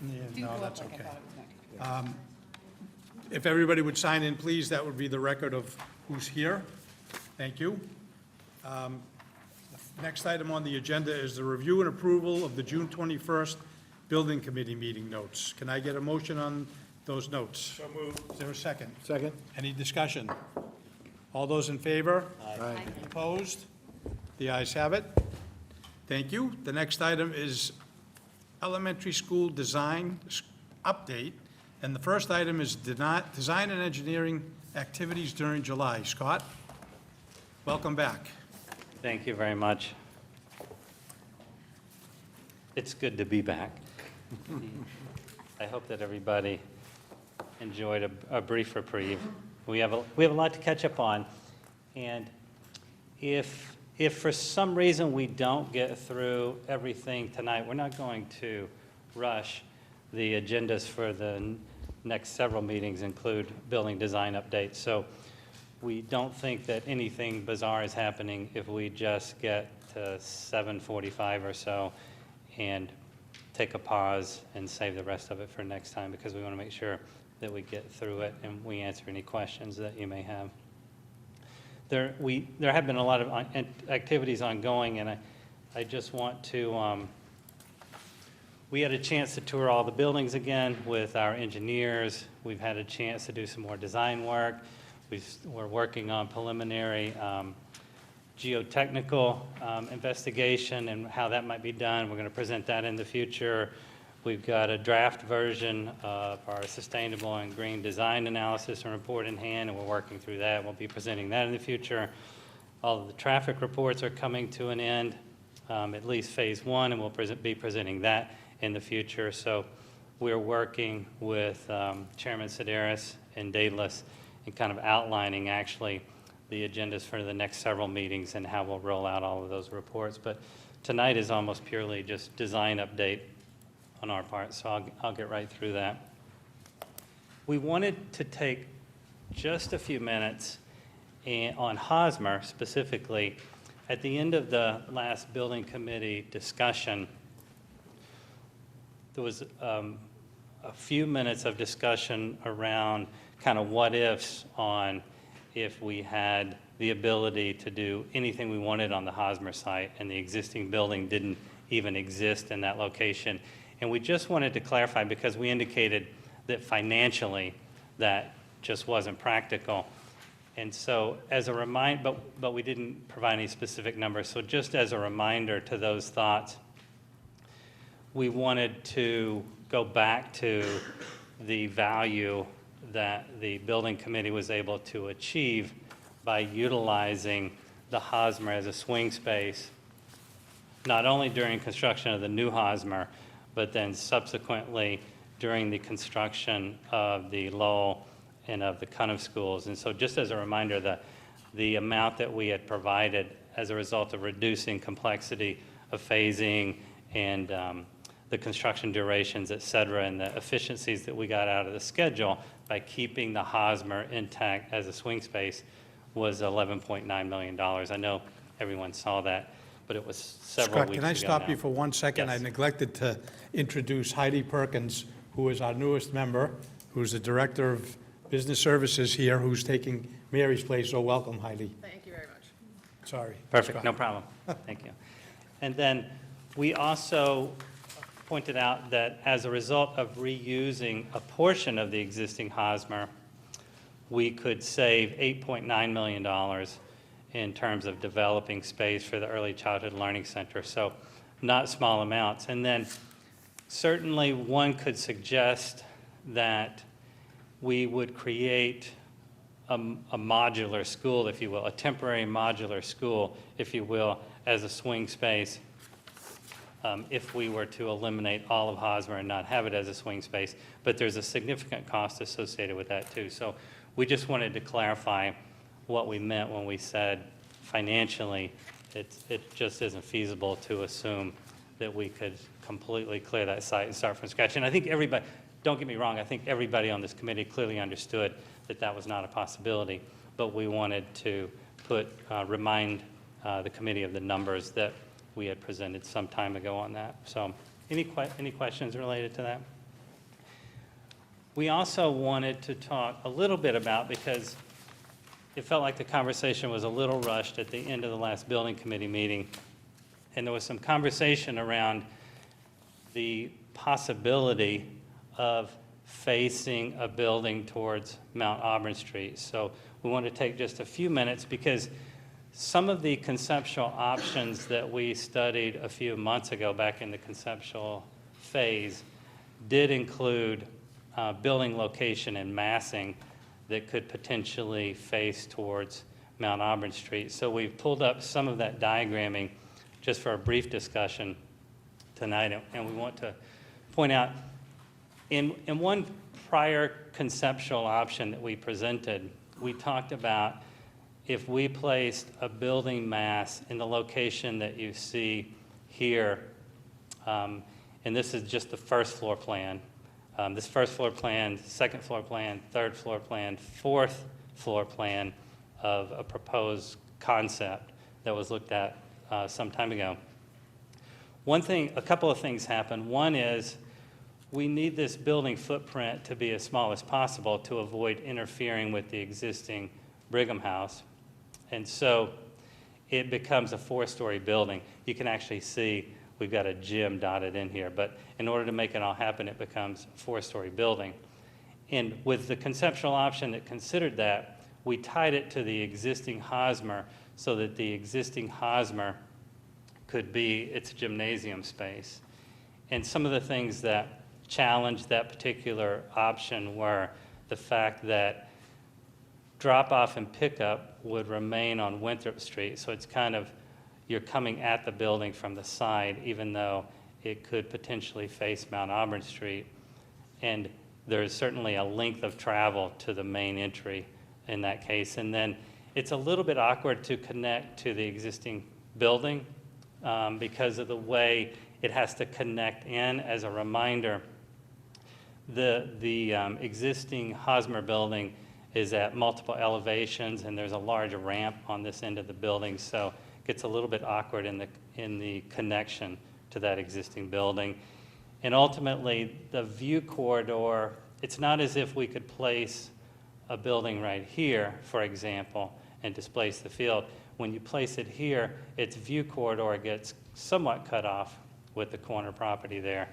Didn't No, go up that's like I okay. thought it was gonna. If everybody would sign in, please, that would be the record of who's here. Thank you. Next item on the agenda is the review and approval of the June 21st Building Committee meeting notes. Can I get a motion on those notes? So moved. Is there a second? Second? Any discussion? All those in favor? Aye. Opposed? The ayes have it. Thank you. The next item is elementary school design update. And the first item is design and engineering activities during July. Scott, welcome back. Thank you very much. It's good to be back. I hope that everybody enjoyed a brief reprieve. We have a lot to catch up on, and if for some reason we don't get through everything tonight, we're not going to rush. The agendas for the next several meetings include building design updates, so we don't think that anything bizarre is happening if we just get to 7:45 or so and take a pause and save the rest of it for next time, because we want to make sure that we get through it and we answer any questions that you may have. There have been a lot of activities ongoing, and I just want to, we had a chance to tour all the buildings again with our engineers. We've had a chance to do some more design work. We're working on preliminary geotechnical investigation and how that might be done. We're going to present that in the future. We've got a draft version of our sustainable and green design analysis and report in hand, and we're working through that. We'll be presenting that in the future. All of the traffic reports are coming to an end, at least phase one, and we'll be presenting that in the future. So we're working with Chairman Sedaris and Daedalus and kind of outlining actually the agendas for the next several meetings and how we'll roll out all of those reports. But tonight is almost purely just design update on our part, so I'll get right through that. We wanted to take just a few minutes on Hosmer specifically. At the end of the last building committee discussion, there was a few minutes of discussion around kind of what ifs on if we had the ability to do anything we wanted on the Hosmer site and the existing building didn't even exist in that location. And we just wanted to clarify, because we indicated that financially that just wasn't practical. And so as a reminder, but we didn't provide any specific numbers. So just as a reminder to those thoughts, we wanted to go back to the value that the building committee was able to achieve by utilizing the Hosmer as a swing space, not only during construction of the new Hosmer, but then subsequently during the construction of the Lowell and of the Cunniff schools. And so just as a reminder, the amount that we had provided as a result of reducing complexity of phasing and the construction durations, et cetera, and the efficiencies that we got out of the schedule by keeping the Hosmer intact as a swing space was $11.9 million. I know everyone saw that, but it was several Scott, weeks can I ago stop now. you for 1 second? Yes. I neglected to introduce Heidi Perkins, who is our newest member, who's the Director of Business Services here, who's taking Mary's place. So welcome, Heidi. Thank you very much. Sorry. Perfect, Scott. no problem. Thank you. And then we also pointed out that as a result of reusing a portion of the existing Hosmer, we could save $8.9 million in terms of developing space for the Early Childhood Learning Center. So not small amounts. And then certainly one could suggest that we would create a modular school, if you will, a temporary modular school, if you will, as a swing space, if we were to eliminate all of Hosmer and not have it as a swing space. But there's a significant cost associated with that too. So we just wanted to clarify what we meant when we said financially it just isn't feasible to assume that we could completely clear that site and start from scratch. And I think everybody, don't get me wrong, I think everybody on this committee clearly understood that that was not a possibility, but we wanted to remind the committee of the numbers that we had presented some time ago on that. So any questions related to that? We also wanted to talk a little bit about, because it felt like the conversation was a little rushed at the end of the last building committee meeting, and there was some conversation around the possibility of facing a building towards Mount Auburn Street. So we want to take just a few minutes, because some of the conceptual options that we studied a few months ago back in the conceptual phase did include building location and massing that could potentially face towards Mount Auburn Street. So we've pulled up some of that diagramming just for a brief discussion tonight, and we want to point out, in one prior conceptual option that we presented, we talked about if we placed a building mass in the location that you see here, and this is just the first floor plan. This first floor plan, second floor plan, third floor plan, fourth floor plan of a proposed concept that was looked at some time ago. A couple of things happen. One is we need this building footprint to be as small as possible to avoid interfering with the existing Brigham House. And so it becomes a 4-story building. You can actually see we've got a gym dotted in here, but in order to make it all happen, it becomes a 4-story building. And with the conceptual option that considered that, we tied it to the existing Hosmer so that the existing Hosmer could be its gymnasium space. And some of the things that challenged that particular option were the fact that drop-off and pickup would remain on Winthrop Street, so it's kind of, you're coming at the building from the side, even though it could potentially face Mount Auburn Street. And there's certainly a length of travel to the main entry in that case. And then it's a little bit awkward to connect to the existing building because of the way it has to connect in. As a reminder, the existing Hosmer building is at multiple elevations, and there's a large ramp on this end of the building, so it gets a little bit awkward in the connection to that existing building. And ultimately, the view corridor, it's not as if we could place a building right here, for example, and displace the field. When you place it here, its view corridor gets somewhat cut off with the corner property there.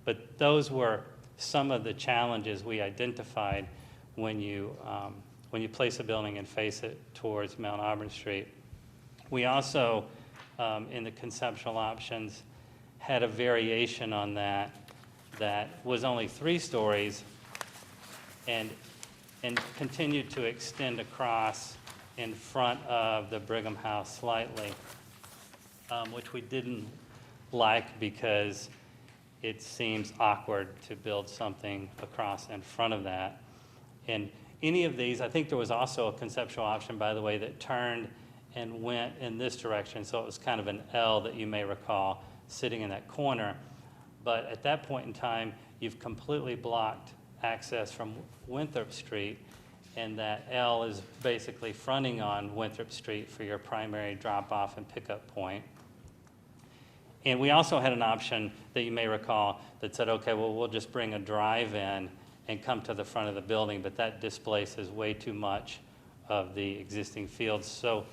But those were some of the challenges we identified when you place a building and face it towards Mount Auburn Street. We also, in the conceptual options, had a variation on that was only 3 stories and continued to extend across in front of the Brigham House slightly, which we didn't like because it seems awkward to build something across in front of that. And any of these, I think there was also a conceptual option, by the way, that turned and went in this direction, so it was kind of an L that you may recall sitting in that corner. But at that point in time, you've completely blocked access from Winthrop Street, and that L is basically fronting on Winthrop Street for your primary drop-off and pickup point. And we also had an option that you may recall that said, okay, well, we'll just bring a drive-in and come to the front of the building, but that displaces way too much of the existing fields. So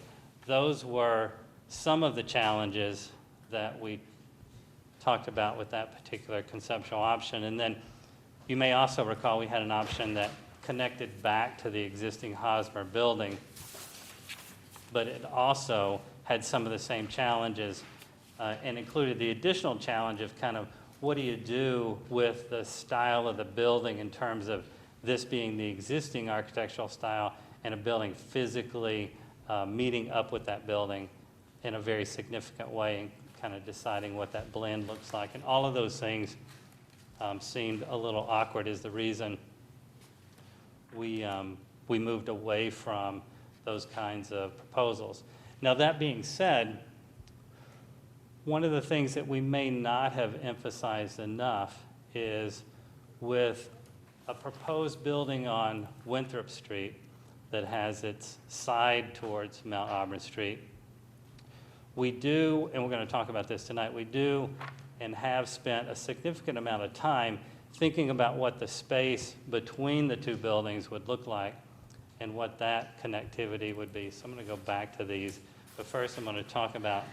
those were some of the challenges that we talked about with that particular conceptual option. And then you may also recall we had an option that connected back to the existing Hosmer building, but it also had some of the same challenges and included the additional challenge of kind of what do you do with the style of the building in terms of this being the existing architectural style and a building physically meeting up with that building in a very significant way and kind of deciding what that blend looks like. And all of those things seemed a little awkward is the reason we moved away from those kinds of proposals. Now, that being said, one of the things that we may not have emphasized enough is with a proposed building on Winthrop Street that has its side towards Mount Auburn Street, we do, and we're going to talk about this tonight, we do and have spent a significant amount of time thinking about what the space between the two buildings would look like and what that connectivity would be. So I'm going to go back to these, but first I'm going to talk about,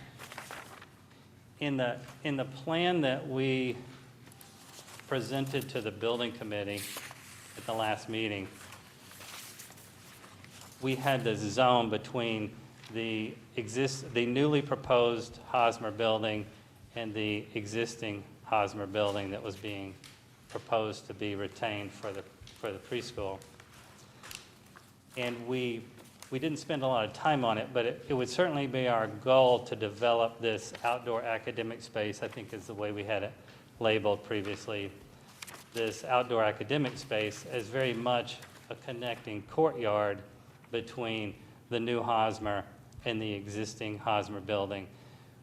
in the plan that we presented to the building committee at the last meeting, we had the zone between the newly proposed Hosmer building and the existing Hosmer building that was being proposed to be retained for the preschool. And we didn't spend a lot of time on it, but it would certainly be our goal to develop this outdoor academic space, I think is the way we had it labeled previously, this outdoor academic space as very much a connecting courtyard between the new Hosmer and the existing Hosmer building,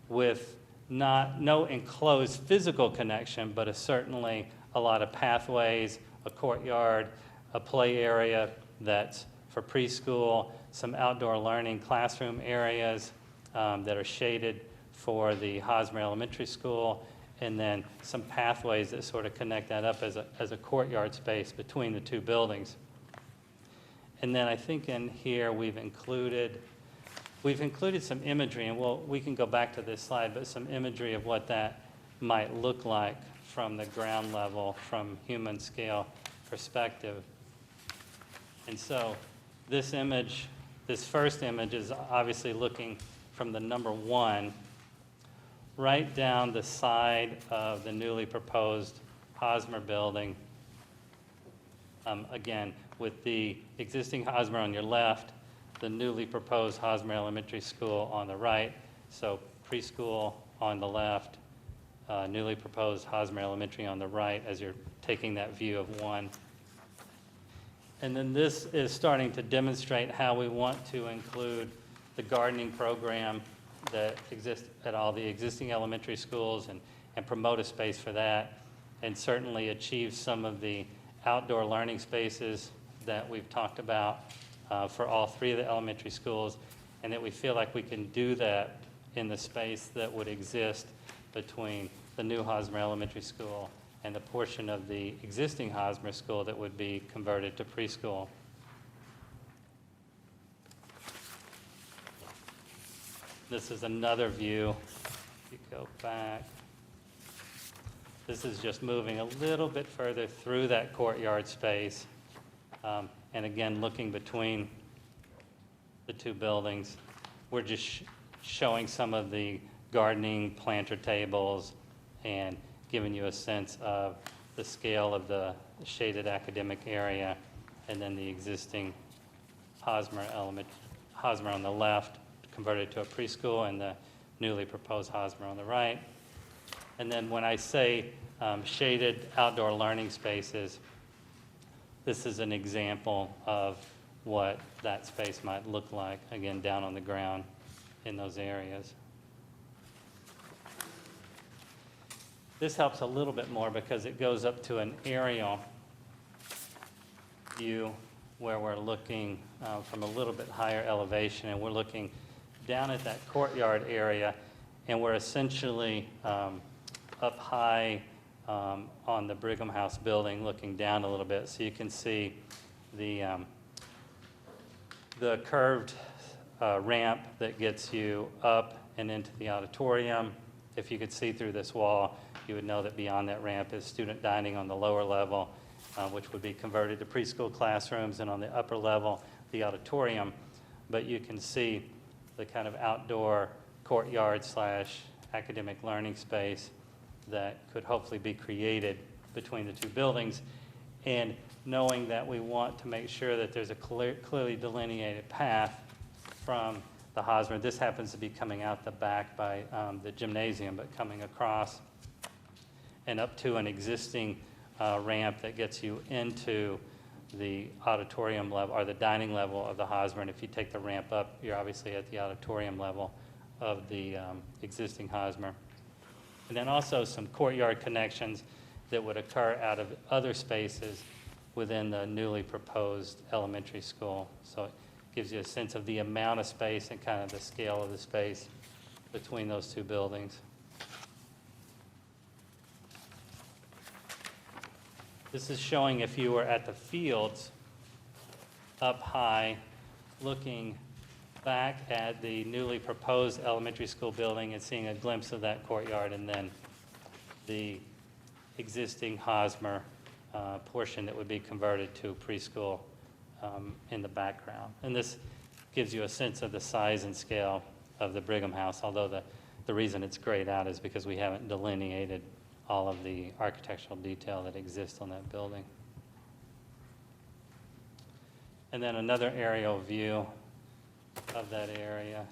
with no enclosed physical connection, but certainly a lot of pathways, a courtyard, a play area that's for preschool, some outdoor learning classroom areas that are shaded for the Hosmer Elementary School, and then some pathways that sort of connect that up as a courtyard space between the two buildings. And then I think in here we've included some imagery, and we can go back to this slide, but some imagery of what that might look like from the ground level, from human scale perspective. And so this first image is obviously looking from the number 1 right down the side of the newly proposed Hosmer building. Again, with the existing Hosmer on your left, the newly proposed Hosmer Elementary School on the right, so preschool on the left, newly proposed Hosmer Elementary on the right as you're taking that view of 1. And then this is starting to demonstrate how we want to include the gardening program that exists at all the existing elementary schools and promote a space for that, and certainly achieve some of the outdoor learning spaces that we've talked about for all 3 of the elementary schools, and that we feel like we can do that in the space that would exist between the new Hosmer Elementary School and the portion of the existing Hosmer School that would be converted to preschool. This is another view. If you go back, this is just moving a little bit further through that courtyard space. And again, looking between the two buildings. We're just showing some of the gardening planter tables and giving you a sense of the scale of the shaded academic area, and then the existing Hosmer on the left, converted to a preschool, and the newly proposed Hosmer on the right. And then when I say shaded outdoor learning spaces, this is an example of what that space might look like, again, down on the ground in those areas. This helps a little bit more because it goes up to an aerial view where we're looking from a little bit higher elevation, and we're looking down at that courtyard area, and we're essentially up high on the Brigham House building, looking down a little bit, so you can see the curved ramp that gets you up and into the auditorium. If you could see through this wall, you would know that beyond that ramp is student dining on the lower level, which would be converted to preschool classrooms, and on the upper level, the auditorium. But you can see the kind of outdoor courtyard / academic learning space that could hopefully be created between the two buildings. And knowing that we want to make sure that there's a clearly delineated path from the Hosmer. This happens to be coming out the back by the gymnasium, but coming across and up to an existing ramp that gets you into the auditorium level, or the dining level of the Hosmer. And if you take the ramp up, you're obviously at the auditorium level of the existing Hosmer. And then also some courtyard connections that would occur out of other spaces within the newly proposed elementary school. So it gives you a sense of the amount of space and kind of the scale of the space between those two buildings. This is showing if you were at the fields up high, looking back at the newly proposed elementary school building and seeing a glimpse of that courtyard, and then the existing Hosmer portion that would be converted to preschool in the background. And this gives you a sense of the size and scale of the Brigham House, although the reason it's grayed out is because we haven't delineated all of the architectural detail that exists on that building. And then another aerial view of that area.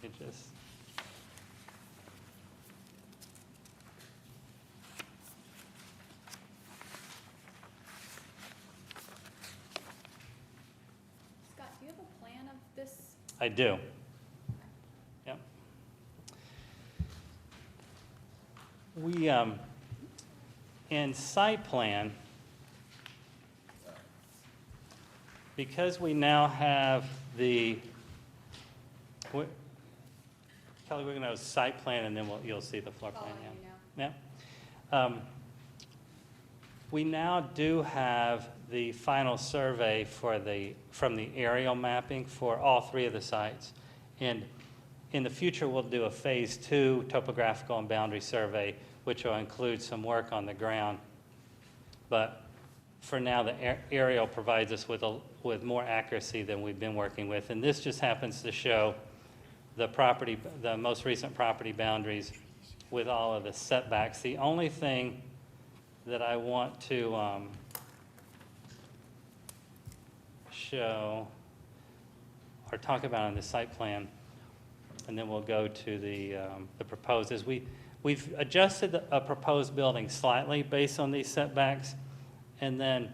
It just Scott, do you have a plan of this? I do. Yep. We, in site plan, because we now have the, Kelly, we're going to have a site plan and then you'll see the floor plan. Following you now. Yeah. We now do have the final survey from the aerial mapping for all three of the sites. And in the future, we'll do a phase 2 topographical and boundary survey, which will include some work on the ground. But for now, the aerial provides us with more accuracy than we've been working with. And this just happens to show the most recent property boundaries with all of the setbacks. The only thing that I want to show or talk about on the site plan, and then we'll go to the proposed, is we've adjusted a proposed building slightly based on these setbacks, and then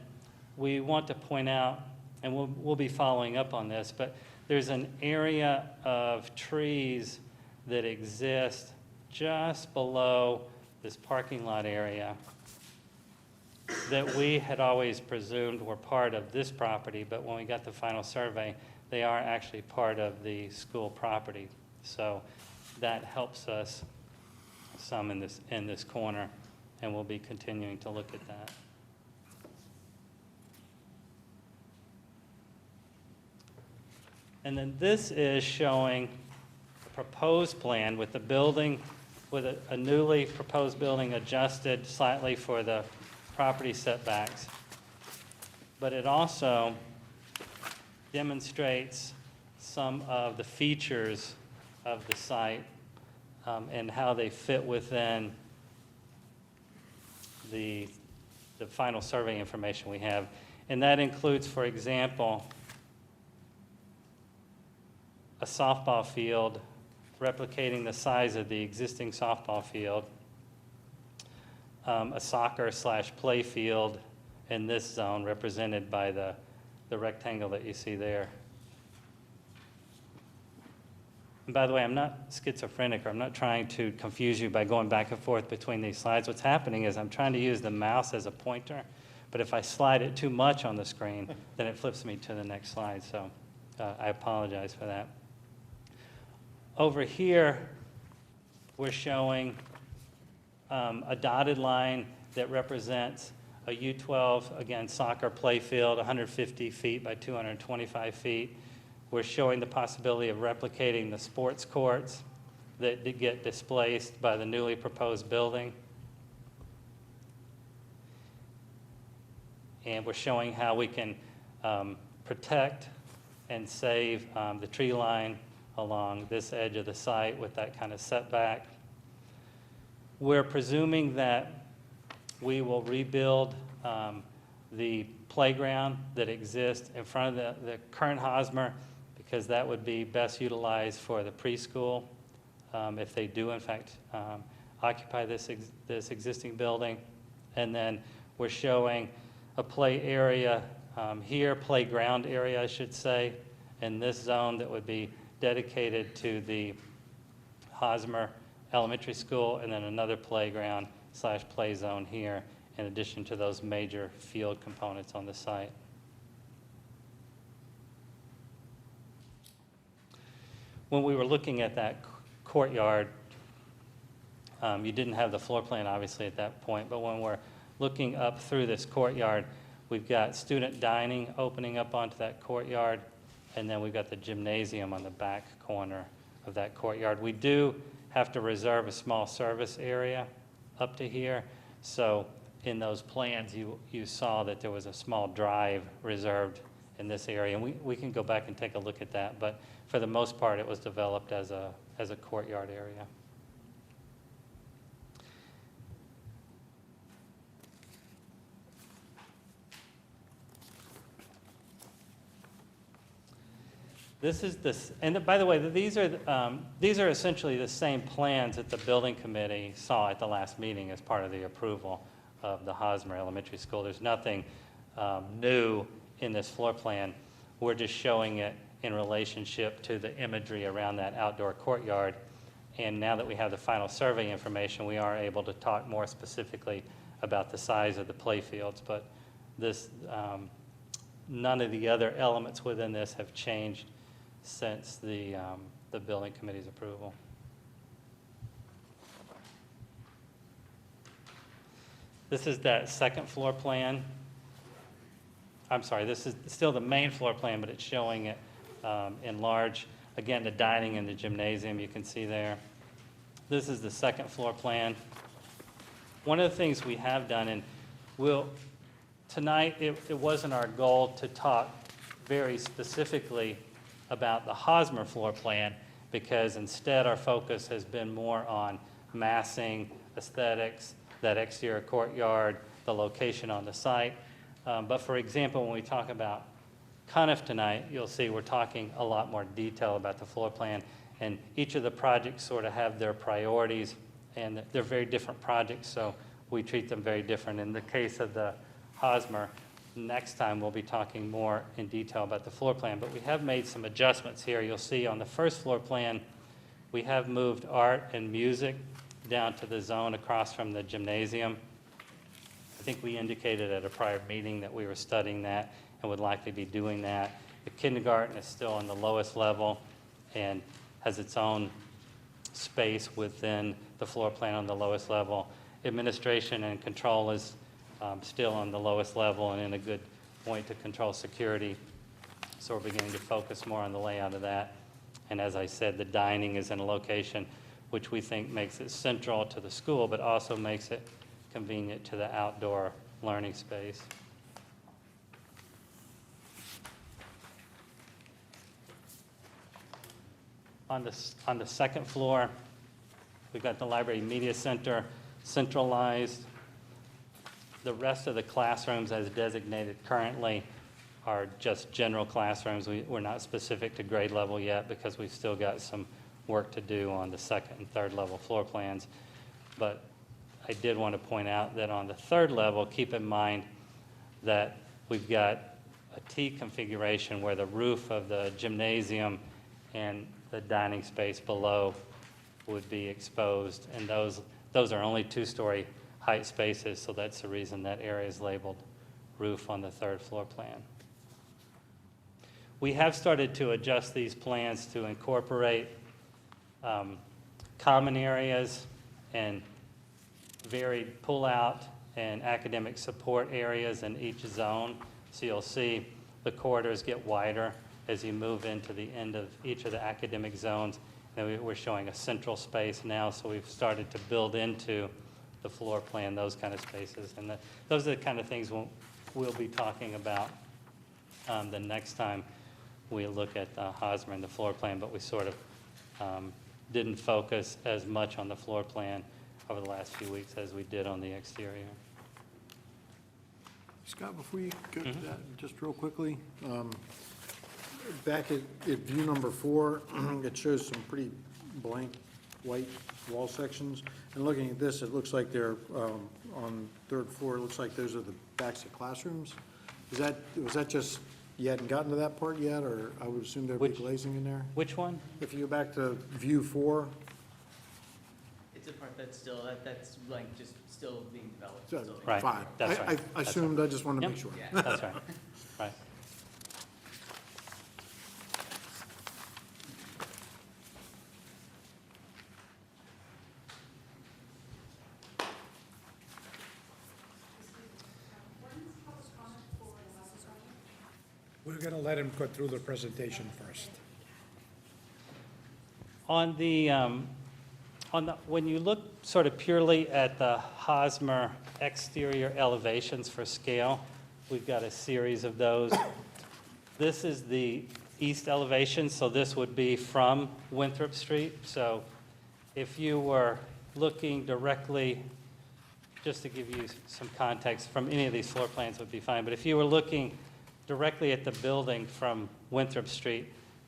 we want to point out, and we'll be following up on this, but there's an area of trees that exist just below this parking lot area that we had always presumed were part of this property, but when we got the final survey, they are actually part of the school property. So that helps us some in this corner, and we'll be continuing to look at that. And then this is showing a proposed plan with the building, with a newly proposed building adjusted slightly for the property setbacks. But it also demonstrates some of the features of the site and how they fit within the final survey information we have. And that includes, for example, a softball field replicating the size of the existing softball field, a soccer/play field in this zone represented by the rectangle that you see there. And by the way, I'm not schizophrenic, or I'm not trying to confuse you by going back and forth between these slides. What's happening is I'm trying to use the mouse as a pointer, but if I slide it too much on the screen, then it flips me to the next slide, so I apologize for that. Over here, we're showing a dotted line that represents a U12, again, soccer play field, 150 feet by 225 feet. We're showing the possibility of replicating the sports courts that get displaced by the newly proposed building. And we're showing how we can protect and save the tree line along this edge of the site with that kind of setback. We're presuming that we will rebuild the playground that exists in front of the current Hosmer, because that would be best utilized for the preschool if they do in fact occupy this existing building. And then we're showing a play area here, playground area I should say, in this zone that would be dedicated to the Hosmer Elementary School, and then another playground/play zone here, in addition to those major field components on the site. When we were looking at that courtyard, you didn't have the floor plan obviously at that point, but when we're looking up through this courtyard, we've got student dining opening up onto that courtyard, and then we've got the gymnasium on the back corner of that courtyard. We do have to reserve a small service area up to here. So in those plans, you saw that there was a small drive reserved in this area. And we can go back and take a look at that. But for the most part, it was developed as a courtyard area. This is this, and by the way, these are essentially the same plans that the building committee saw at the last meeting as part of the approval of the Hosmer Elementary School. There's nothing new in this floor plan. We're just showing it in relationship to the imagery around that outdoor courtyard. And now that we have the final survey information, we are able to talk more specifically about the size of the playfields. But this, none of the other elements within this have changed since the building committee's approval. This is that second floor plan. I'm sorry, this is still the main floor plan, but it's showing it enlarged. Again, the dining and the gymnasium you can see there. This is the second floor plan. One of the things we have done, and tonight it wasn't our goal to talk very specifically about the Hosmer floor plan, because instead our focus has been more on massing, aesthetics, that exterior courtyard, the location on the site. But for example, when we talk about Conniff tonight, you'll see we're talking a lot more detail about the floor plan, and each of the projects sort of have their priorities, and they're very different projects, so we treat them very different. In the case of the Hosmer, next time we'll be talking more in detail about the floor plan, but we have made some adjustments here. You'll see on the first floor plan, we have moved art and music down to the zone across from the gymnasium. I think we indicated at a prior meeting that we were studying that and would likely be doing that. The kindergarten is still on the lowest level and has its own space within the floor plan on the lowest level. Administration and control is still on the lowest level and in a good point to control security. So we're beginning to focus more on the layout of that. And as I said, the dining is in a location which we think makes it central to the school, but also makes it convenient to the outdoor learning space. On the second floor, we've got the library media center centralized. The rest of the classrooms as designated currently are just general classrooms. We're not specific to grade level yet because we've still got some work to do on the second and third level floor plans. But I did want to point out that on the third level, keep in mind that we've got a T configuration where the roof of the gymnasium and the dining space below would be exposed, and those are only two-story height spaces, so that's the reason that area is labeled roof on the third floor plan. We have started to adjust these plans to incorporate common areas and varied pull-out and academic support areas in each zone. So you'll see the corridors get wider as you move into the end of each of the academic zones. And we're showing a central space now, so we've started to build into the floor plan those kind of spaces. And those are the kind of things we'll be talking about the next time we look at the Hosmer and the floor plan, but we sort of didn't focus as much on the floor plan over the last few weeks as we did on the exterior. Scott, before you go to that, just real quickly, back at view number 4, it shows some pretty blank white wall sections. And looking at this, it looks like they're on third floor. It looks like those are the backs of classrooms. Was that just, you hadn't gotten to that part yet, or I would assume there'd be glazing in there? Which one? If you go back to view 4. It's a part that's still, that's like just still being developed. So, Still being- Right, Fine. that's right. I assumed, I just wanted to Yep. make sure. Yeah. That's right. Right. We're going to let him go through the presentation first. On the, when you look sort of purely at the Hosmer exterior elevations for scale, we've got a series of those. This is the east elevation, so this would be from Winthrop Street. So if you were looking directly, just to give you some context, from any of these floor plans would be fine, but if you were looking directly at the building from Winthrop Street,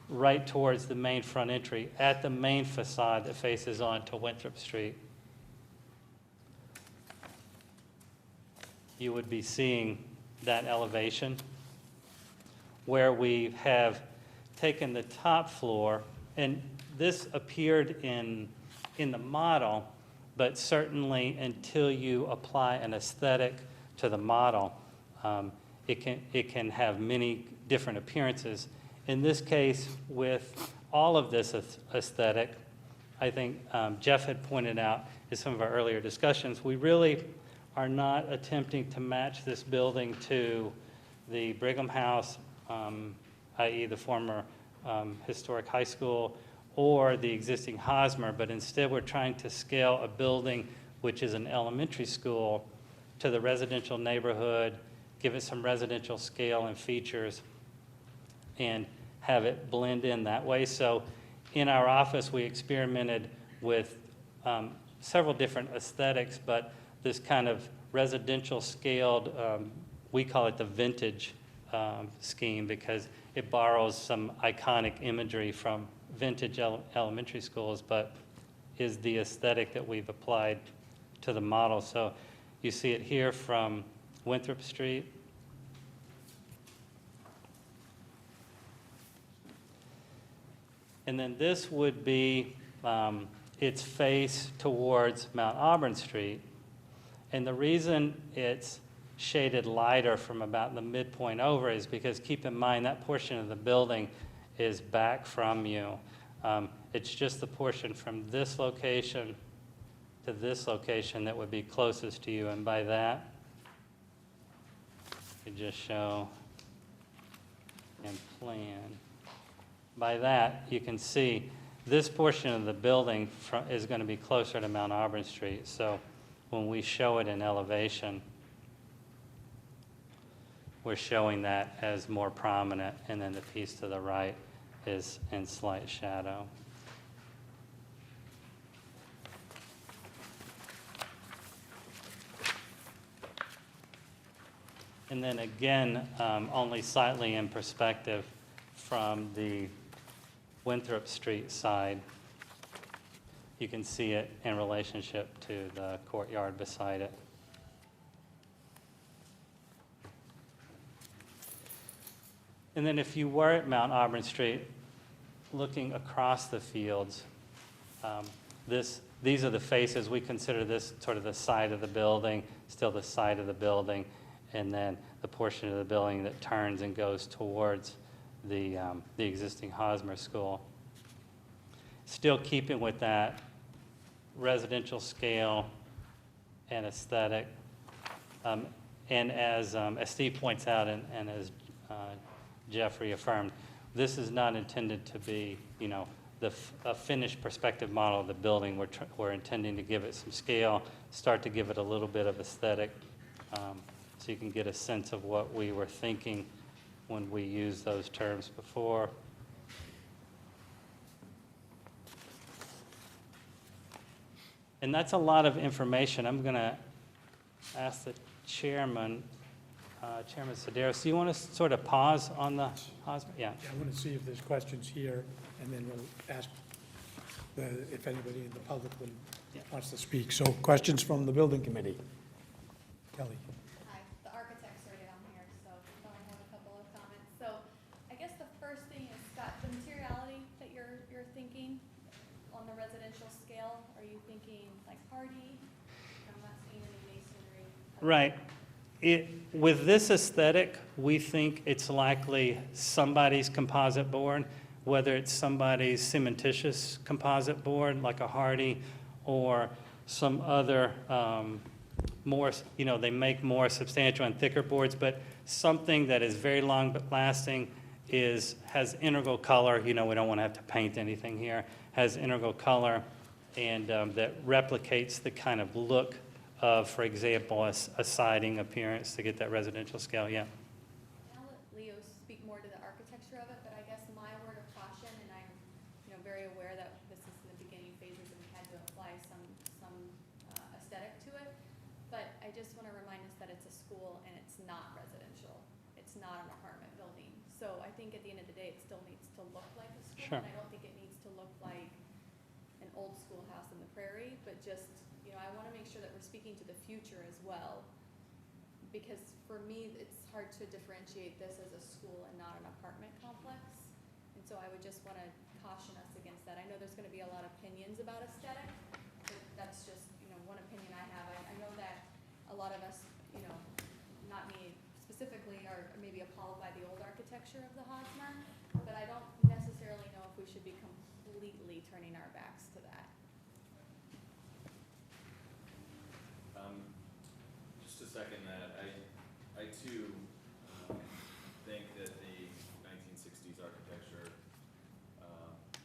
right towards the main front entry, at the main facade that faces onto Winthrop Street, you would be seeing that elevation, where we have taken the top floor, and this appeared in the model, but certainly until you apply an aesthetic to the model, it can have many different appearances. In this case, with all of this aesthetic, I think Jeff had pointed out in some of our earlier discussions, we really are not attempting to match this building to the Brigham House, i.e. the former historic high school, or the existing Hosmer, but instead we're trying to scale a building which is an elementary school to the residential neighborhood, give it some residential scale and features, and have it blend in that way. So in our office, we experimented with several different aesthetics, but this kind of residential scaled, we call it the vintage scheme, because it borrows some iconic imagery from vintage elementary schools, but is the aesthetic that we've applied to the model. So you see it here from Winthrop Street. And then this would be its face towards Mount Auburn Street. And the reason it's shaded lighter from about the midpoint over is because, keep in mind, that portion of the building is back from you. It's just the portion from this location to this location that would be closest to you. And by that, I just show and plan. By that, you can see this portion of the building is going to be closer to Mount Auburn Street. So when we show it in elevation, we're showing that as more prominent, and then the piece to the right is in slight shadow. And then again, only slightly in perspective from the Winthrop Street side, you can see it in relationship to the courtyard beside it. And then if you were at Mount Auburn Street, looking across the fields, these are the faces. We consider this sort of the side of the building, still the side of the building, and then the portion of the building that turns and goes towards the existing Hosmer School. Still keeping with that residential scale and aesthetic. And as Steve points out, and as Jeffrey affirmed, this is not intended to be, a finished perspective model of the building. We're intending to give it some scale, start to give it a little bit of aesthetic, so you can get a sense of what we were thinking when we used those terms before. And that's a lot of information. I'm going to ask the chairman, Chairman Sedaris, do you want to sort of pause on the Hosmer? Yeah. Yeah, I want to see if there's questions here, and then we'll ask if anybody in the public wants to speak. So questions from the building committee? Kelly? Hi, the architects are down here, so I only have a couple of comments. So I guess the first thing is, Scott, the materiality that you're thinking on the residential scale, are you thinking like hardy? I'm not seeing any masonry. Right. With this aesthetic, we think it's likely somebody's composite board, whether it's somebody's cementitious composite board, like a Hardy, or some other more, they make more substantial and thicker boards, but something that is very long but lasting has integral color, we don't want to have to paint anything here, has integral color, and that replicates the kind of look of, for example, a siding appearance to get that residential scale, yeah. I'll let Leo speak more to the architecture of it, but I guess my word of caution, and I'm, very aware that this is in the beginning phases and we had to apply some aesthetic to it, but I just want to remind us that it's a school and it's not residential. It's not an apartment building. So I think at the end of the day, it still needs to look like a school. Sure. And I don't think it needs to look like an old schoolhouse in the prairie, but just, I want to make sure that we're speaking to the future as well. Because for me, it's hard to differentiate this as a school and not an apartment complex. And so I would just want to caution us against that. I know there's going to be a lot of opinions about aesthetic, but that's just, one opinion I have. I know that a lot of us, not me specifically, are maybe appalled by the old architecture of the Hosmer, but I don't necessarily know if we should be completely turning our backs to that. Just to second that, I too think that the 1960s architecture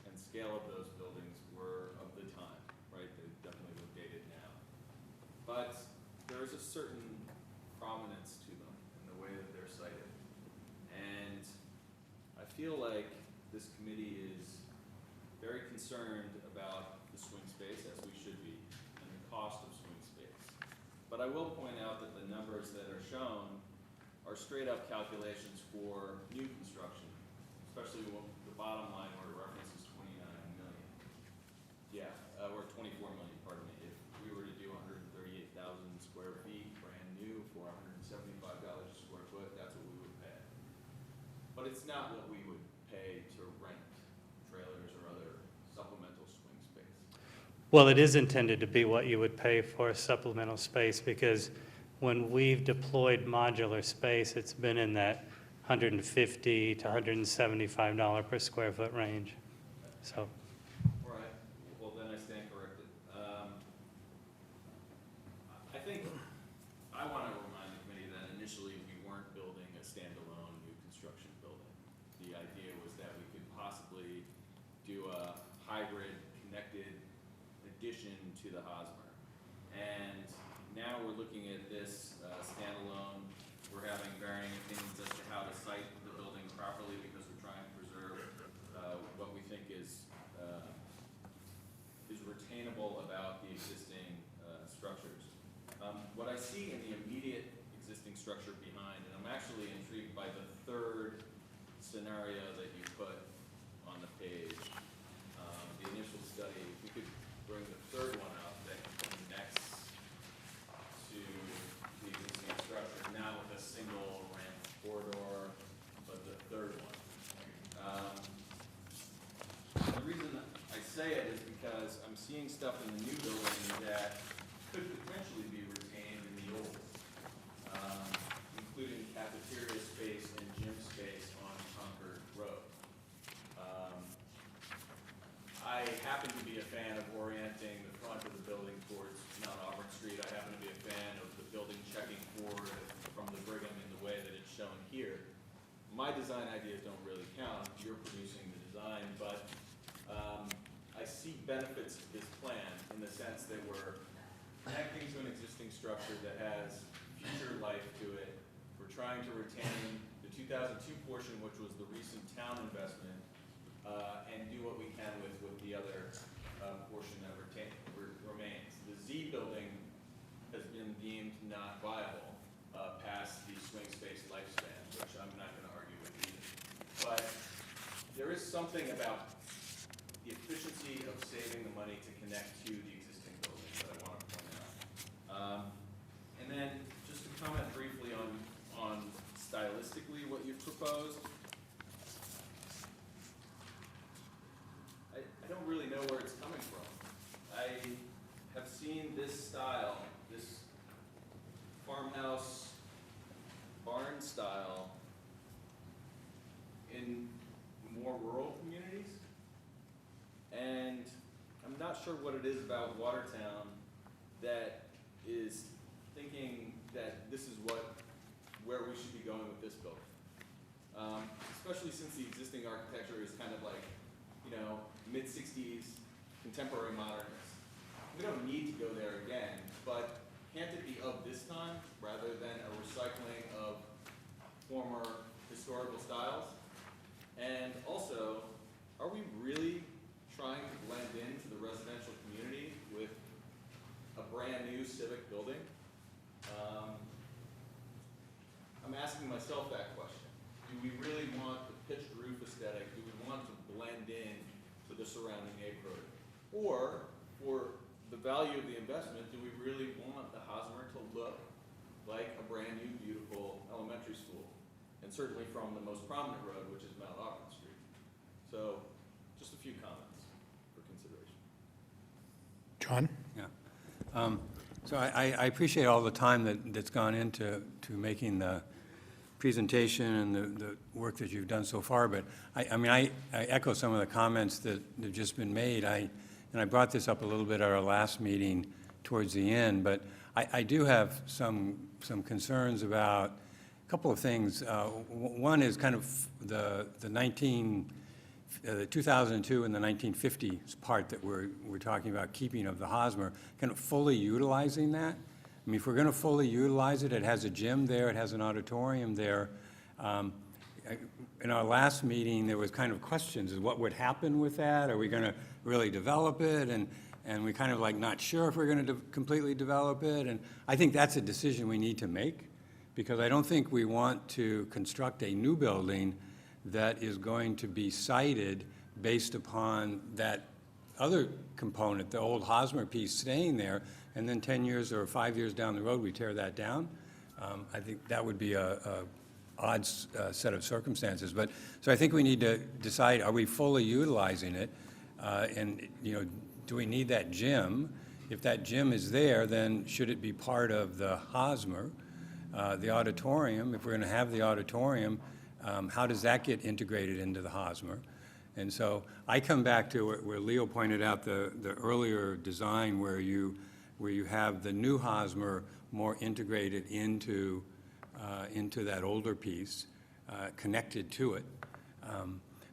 and scale of those buildings were of the time, right? They definitely look dated now. But there is a certain prominence to them in the way that they're cited. And I feel like this committee is very concerned about the swing space, as we should be, and the cost of swing space. But I will point out that the numbers that are shown are straight up calculations for new construction, especially the bottom line where it references 29 million. Yeah, or 24 million, pardon me. If we were to do 138,000 square feet, brand new for $175 a square foot, that's what we would pay. But it's not what we would pay to rent trailers or other supplemental swing space. Well, it is intended to be what you would pay for supplemental space, because when we've deployed modular space, it's been in that $150 to $175 per square foot range. So, All right, well then I stand corrected. I think I want to remind the committee that initially we weren't building a standalone new construction building. The idea was that we could possibly do a hybrid connected addition to the Hosmer. And now we're looking at this standalone. We're having varying opinions as to how to site the building properly because we're trying to preserve what we think is retainable about the existing structures. What I see in the immediate existing structure behind, and I'm actually intrigued by the third scenario that you put on the page, the initial study. If we could bring the third one up that connects to the existing structure, now with a single ramp corridor, but the third one. The reason I say it is because I'm seeing stuff in the new building that could potentially be retained in the old, including cafeteria space and gym space on Concord Road. I happen to be a fan of orienting the front of the building towards Mount Auburn Street. I happen to be a fan of the building checking forward from the Brigham in the way that it's shown here. My design ideas don't really count. You're producing the design, but I see benefits to this plan in the sense that we're connecting to an existing structure that has future life to it. We're trying to retain the 2002 portion, which was the recent town investment, and do what we can with the other portion that remains. The Z building has been deemed not viable past the swing space lifespan, which I'm not going to argue with either. But there is something about the efficiency of saving the money to connect to the existing building that I want to point out. And then just to comment briefly on stylistically what you've proposed. I don't really know where it's coming from. I have seen this style, this farmhouse barn style in more rural communities. And I'm not sure what it is about Watertown that is thinking that this is where we should be going with this building. especially since the existing architecture is kind of like, you know, mid-60s contemporary modernist. We don't need to go there again, but can't it be of this time rather than a recycling of former historical styles? And also, are we really trying to blend into the residential community with a brand new civic building? I'm asking myself that question. Do we really want the pitched roof aesthetic? Do we want to blend in to the surrounding neighborhood? Or, for the value of the investment, do we really want the Hosmer to look like a brand new, beautiful elementary school? And certainly from the most prominent road, which is Mount Auburn Street. So, just a few comments for consideration. John? Yeah. So I appreciate all the time that's gone into making the presentation and the work that you've done so far, but I echo some of the comments that have just been made. And I brought this up a little bit at our last meeting towards the end, but I do have some concerns about a couple of things. One is kind of the 2002 and the 1950s part that we're talking about keeping of the Hosmer, kind of fully utilizing that. I mean, if we're going to fully utilize it, it has a gym there, it has an auditorium there. In our last meeting, there was kind of questions, is what would happen with that? Are we going to really develop it? And we kind of like not sure if we're going to completely develop it. And I think that's a decision we need to make, because I don't think we want to construct a new building that is going to be sited based upon that other component, the old Hosmer piece staying there, and then 10 years or 5 years down the road, we tear that down. I think that would be a odd set of circumstances. But, so I think we need to decide, are we fully utilizing it? And, you know, do we need that gym? If that gym is there, then should it be part of the Hosmer? The auditorium, if we're going to have the auditorium, how does that get integrated into the Hosmer? And so I come back to where Leo pointed out the earlier design where you have the new Hosmer more integrated into that older piece, connected to it.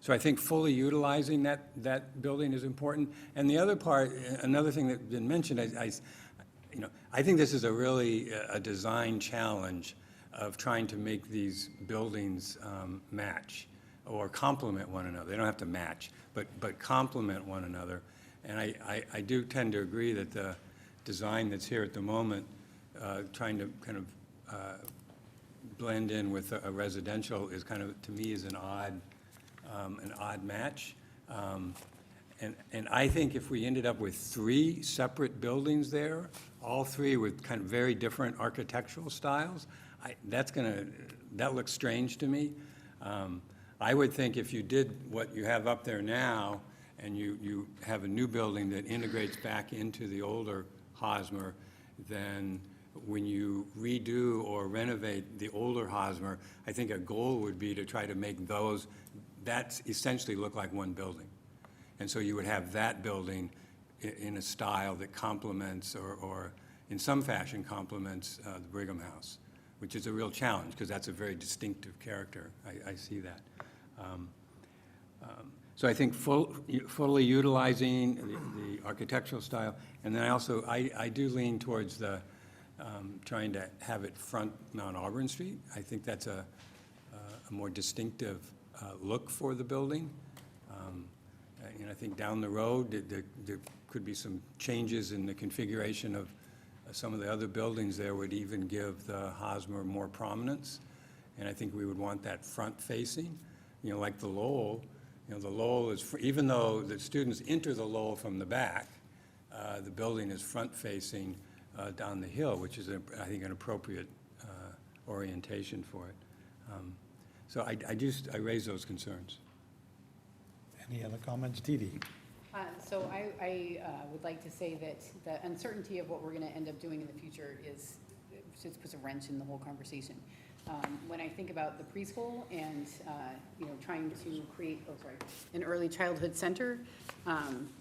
So I think fully utilizing that building is important. And the other part, another thing that's been mentioned, I think this is a really a design challenge of trying to make these buildings match or complement one another. They don't have to match, but complement one another. And I do tend to agree that the design that's here at the moment, trying to kind of blend in with a residential is kind of, to me, is an odd match. And I think if we ended up with 3 separate buildings there, all 3 with kind of very different architectural styles, that looks strange to me. I would think if you did what you have up there now, and you have a new building that integrates back into the older Hosmer, then when you redo or renovate the older Hosmer, I think a goal would be to try to make those, that essentially look like one building. And so you would have that building in a style that complements or in some fashion complements the Brigham House, which is a real challenge because that's a very distinctive character. I see that. So I think fully utilizing the architectural style, and then I do lean towards the trying to have it front Mount Auburn Street. I think that's a more distinctive look for the building. And I think down the road, there could be some changes in the configuration of some of the other buildings there would even give the Hosmer more prominence. And I think we would want that front facing, like the Lowell. The Lowell is, even though the students enter the Lowell from the back, the building is front facing down the hill, which is, I think, an appropriate orientation for it. So I raise those concerns. Any other comments? Dee Dee? So I would like to say that the uncertainty of what we're going to end up doing in the future just puts a wrench in the whole conversation. When I think about the preschool and, trying to create, an early childhood center,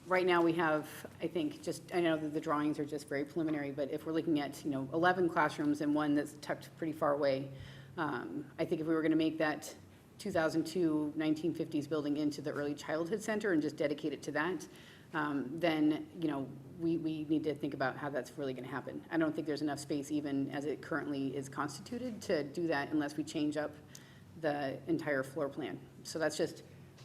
right now we have, I know that the drawings are just very preliminary, but if we're looking at, 11 classrooms and one that's tucked pretty far away, I think if we were going to make that 2002, 1950s building into the early childhood center and just dedicate it to that, then, you know, we need to think about how that's really gonna happen. I don't think there's enough space even as it currently is constituted to do that unless we change up the entire floor plan. So that's just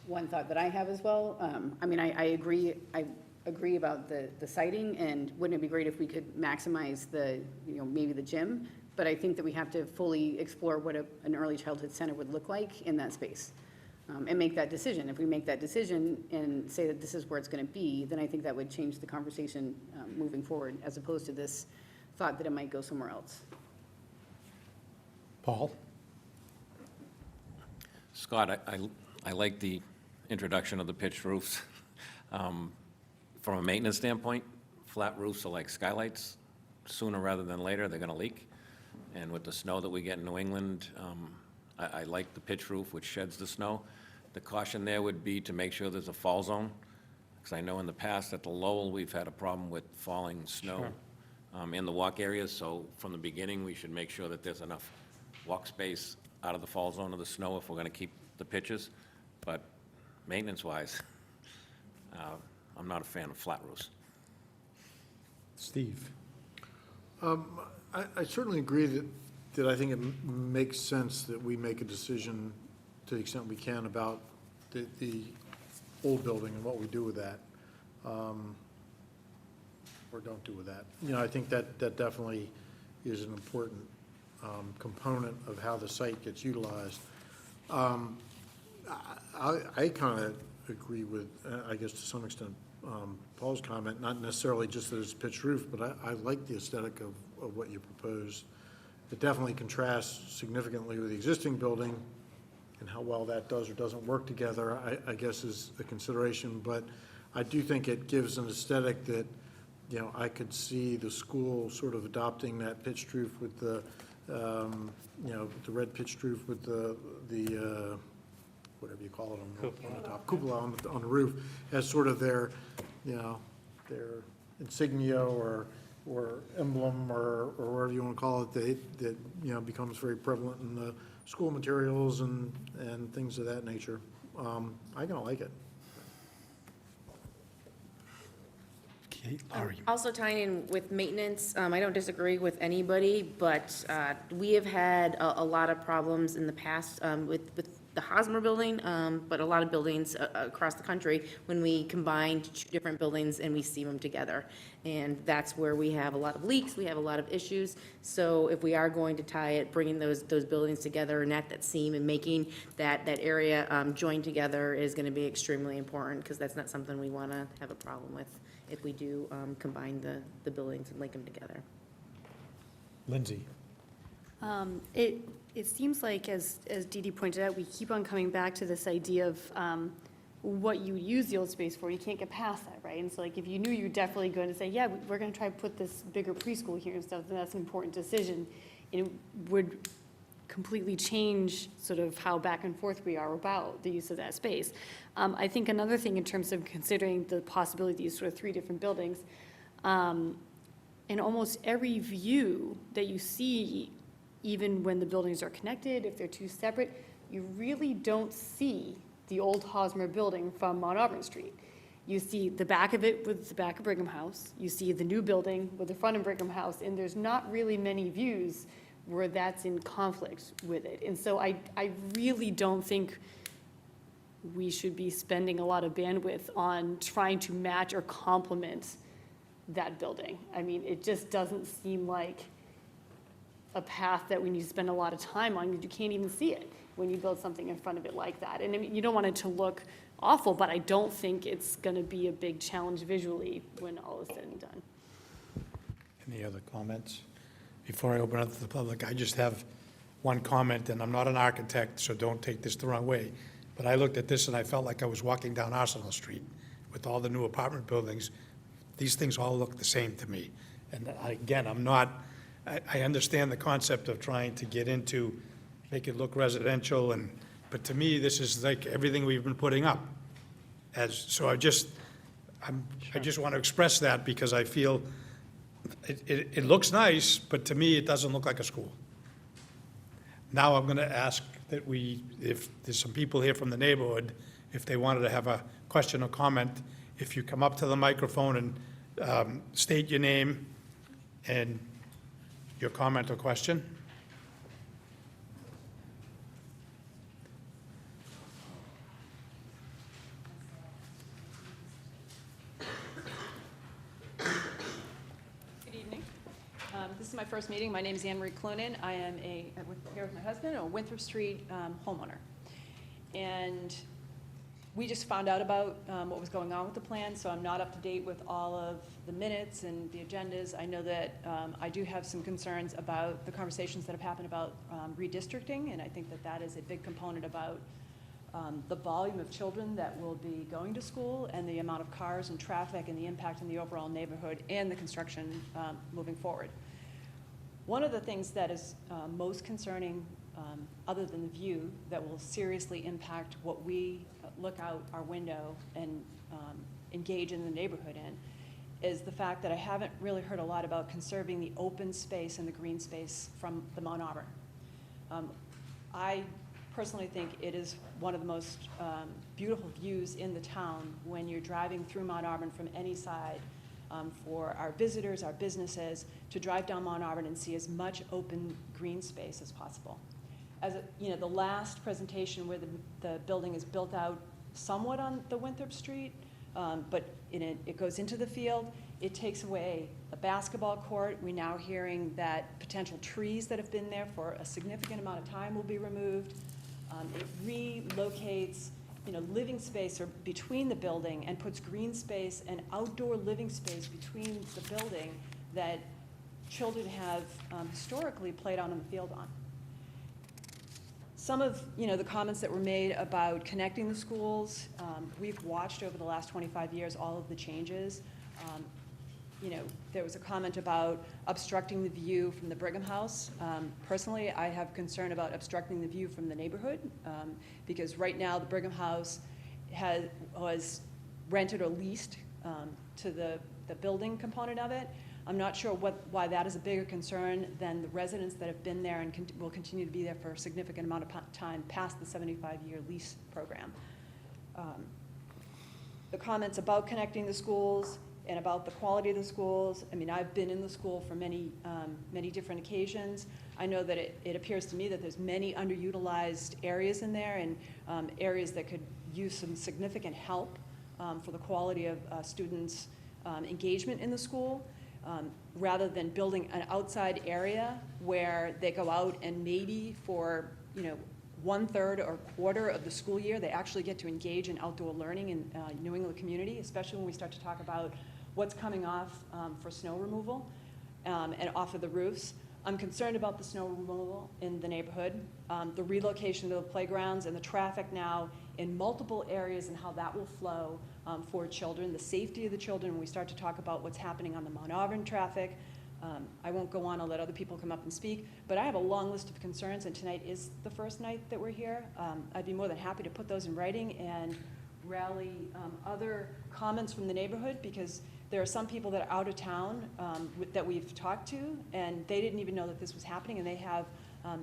one thought that I have as well. I mean, I agree about the siting, and wouldn't it be great if we could maximize the, you know, maybe the gym? But I think that we have to fully explore what an early childhood center would look like in that space, and make that decision. If we make that decision and say that this is where it's gonna be, then I think that would change the conversation moving forward, as opposed to this thought that it might go somewhere else. Paul? Scott, I like the introduction of the pitched roofs. From a maintenance standpoint, flat roofs are like skylights. Sooner rather than later, they're gonna leak. And with the snow that we get in New England, I like the pitch roof, which sheds the snow. The caution there would be to make sure there's a fall zone, because I know in the past at the Lowell, we've had a problem with falling snow in the walk areas. So from the beginning, we should make sure that there's enough walk space out of the fall zone of the snow if we're gonna keep the pitches. But maintenance-wise, I'm not a fan of flat roofs. Steve? I certainly agree that I think it makes sense that we make a decision to the extent we can about the old building and what we do with that, or don't do with that. You know, I think that definitely is an important component of how the site gets utilized. I kind of agree with, I guess to some extent, Paul's comment, not necessarily just that it's pitched roof, but I like the aesthetic of what you proposed. It definitely contrasts significantly with the existing building, and how well that does or doesn't work together, I guess is a consideration. But I do think it gives an aesthetic that, you know, I could see the school sort of adopting that pitched roof with the, you know, the red pitched roof with the whatever you call it on the top, cupola on the roof, as sort of their, you know, their insignia or emblem or whatever you want to call it, that, you know, becomes very prevalent in the school materials and things of that nature. I kind of like it. Okay, Larry? Also tying in with maintenance, I don't disagree with anybody, but we have had a lot of problems in the past with the Hosmer building, but a lot of buildings across the country when we combine two different buildings and we see them together. And that's where we have a lot of leaks, we have a lot of issues. So if we are going to tie it, bringing those buildings together and at that seam and making that area join together is going to be extremely important, because that's not something we want to have a problem with if we do combine the buildings and link them together. Lindsay? It seems like, as Dee Dee pointed out, we keep on coming back to this idea of what you use the old space for. You can't get past that, right? And so, like, if you knew you're definitely going to say, yeah, we're going to try to put this bigger preschool here and stuff, then that's an important decision. And it would completely change sort of how back and forth we are about the use of that space. I think another thing in terms of considering the possibility to use sort of three different buildings, in almost every view that you see, even when the buildings are connected, if they're two separate, you really don't see the old Hosmer building from Mount Auburn Street. You see the back of it with the back of Brigham House, you see the new building with the front of Brigham House, and there's not really many views where that's in conflict with it. And so I really don't think we should be spending a lot of bandwidth on trying to match or complement that building. I mean, it just doesn't seem like a path that we need to spend a lot of time on, because you can't even see it when you build something in front of it like that. And I mean, you don't want it to look awful, but I don't think it's gonna be a big challenge visually when all is said and done. Any other comments? Before I open up to the public, I just have one comment, and I'm not an architect, so don't take this the wrong way. But I looked at this and I felt like I was walking down Arsenal Street with all the new apartment buildings. These things all look the same to me. And again, I understand the concept of trying to get into, make it look residential, but to me, this is like everything we've been putting up. So I just want to express that, because I feel it looks nice, but to me, it doesn't look like a school. Now I'm going to ask that if there's some people here from the neighborhood, if they wanted to have a question or comment, if you come up to the microphone and state your name and your comment or question. Good evening. This is my first meeting. My name is Anne Marie Clonin. I am here with my husband, a Winthrop Street homeowner. And we just found out about what was going on with the plan, so I'm not up to date with all of the minutes and the agendas. I know that I do have some concerns about the conversations that have happened about redistricting, and I think that that is a big component about the volume of children that will be going to school and the amount of cars and traffic and the impact in the overall neighborhood and the construction moving forward. One of the things that is most concerning, other than the view, that will seriously impact what we look out our window and engage in the neighborhood in, is the fact that I haven't really heard a lot about conserving the open space and the green space from the Mount Auburn. I personally think it is one of the most beautiful views in the town when you're driving through Mount Auburn from any side, for our visitors, our businesses, to drive down Mount Auburn and see as much open green space as possible. As the last presentation where the building is built out somewhat on the Winthrop Street, but it goes into the field. It takes away the basketball court. We're now hearing that potential trees that have been there for a significant amount of time will be removed. It relocates, living space between the building and puts green space and outdoor living space between the building that children have historically played out on the field on. Some of the comments that were made about connecting the schools, we've watched over the last 25 years all of the changes. There was a comment about obstructing the view from the Brigham House. Personally, I have concern about obstructing the view from the neighborhood, because right now the Brigham House was rented or leased to the building component of it. I'm not sure why that is a bigger concern than the residents that have been there and will continue to be there for a significant amount of time past the 75-year lease program. The comments about connecting the schools and about the quality of the schools, I've been in the school for many different occasions. I know that it appears to me that there's many underutilized areas in there and areas that could use some significant help for the quality of students' engagement in the school. Rather than building an outside area where they go out and maybe for 1/3 or quarter of the school year, they actually get to engage in outdoor learning in New England community, especially when we start to talk about what's coming off for snow removal and off of the roofs. I'm concerned about the snow removal in the neighborhood, the relocation of the playgrounds and the traffic now in multiple areas and how that will flow for children, the safety of the children when we start to talk about what's happening on the Mount Auburn traffic. I won't go on, I'll let other people come up and speak, but I have a long list of concerns, and tonight is the first night that we're here. I'd be more than happy to put those in writing and rally other comments from the neighborhood, because there are some people that are out of town that we've talked to, and they didn't even know that this was happening, and they have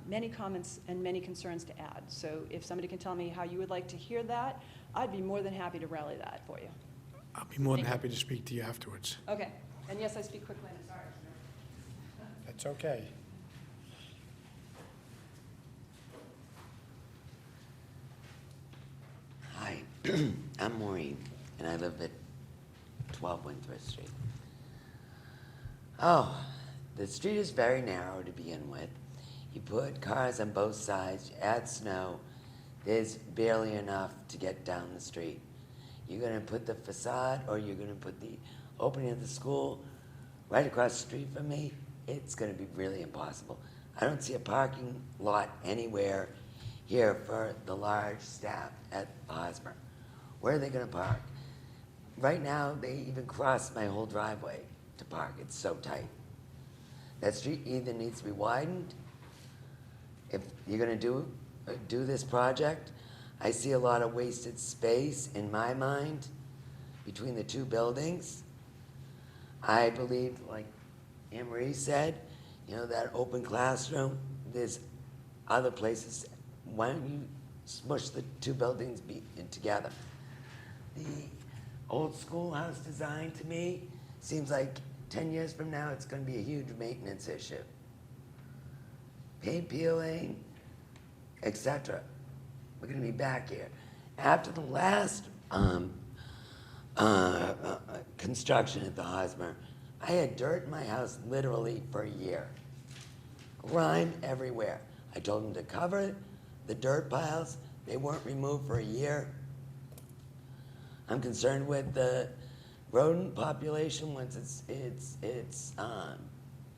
many comments and many concerns to add. So if somebody can tell me how you would like to hear that, I'd be more than happy to rally that for you. I'll be more than happy to speak to you afterwards. Okay, and yes, I speak quickly, I'm sorry. That's okay. Hi, I'm Maureen, and I live at 12 Winthrop Street. Oh, the street is very narrow to begin with. You put cars on both sides, you add snow, there's barely enough to get down the street. You're gonna put the facade, or you're gonna put the opening of the school right across the street from me, it's gonna be really impossible. I don't see a parking lot anywhere here for the large staff at Hosmer. Where are they gonna park? Right now, they even cross my whole driveway to park, it's so tight. That street either needs to be widened. If you're gonna do this project, I see a lot of wasted space in my mind between the two buildings. I believe, like Anne Marie said, that open classroom, there's other places why don't you smush the two buildings together? The old schoolhouse design, to me, seems like 10 years from now, it's gonna be a huge maintenance issue. Paint peeling, etc. We're gonna be back here. After the last construction at the Hosmer, I had dirt in my house literally for a year. Grime everywhere. I told them to cover the dirt piles. They weren't removed for a year. I'm concerned with the rodent population once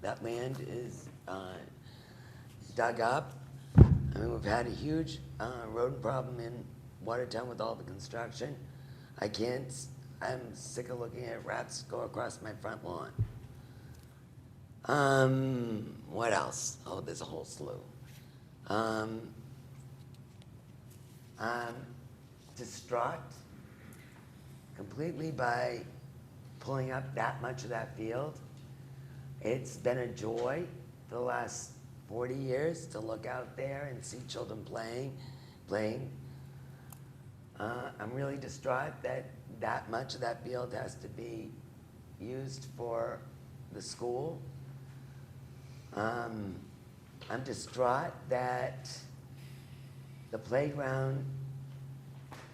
that land is dug up. I mean, we've had a huge rodent problem in Watertown with all the construction. I'm sick of looking at rats go across my front lawn. What else? Oh, there's a whole slew. I'm distraught completely by pulling up that much of that field. It's been a joy for the last 40 years to look out there and see children playing. I'm really distraught that much of that field has to be used for the school. I'm distraught that the playground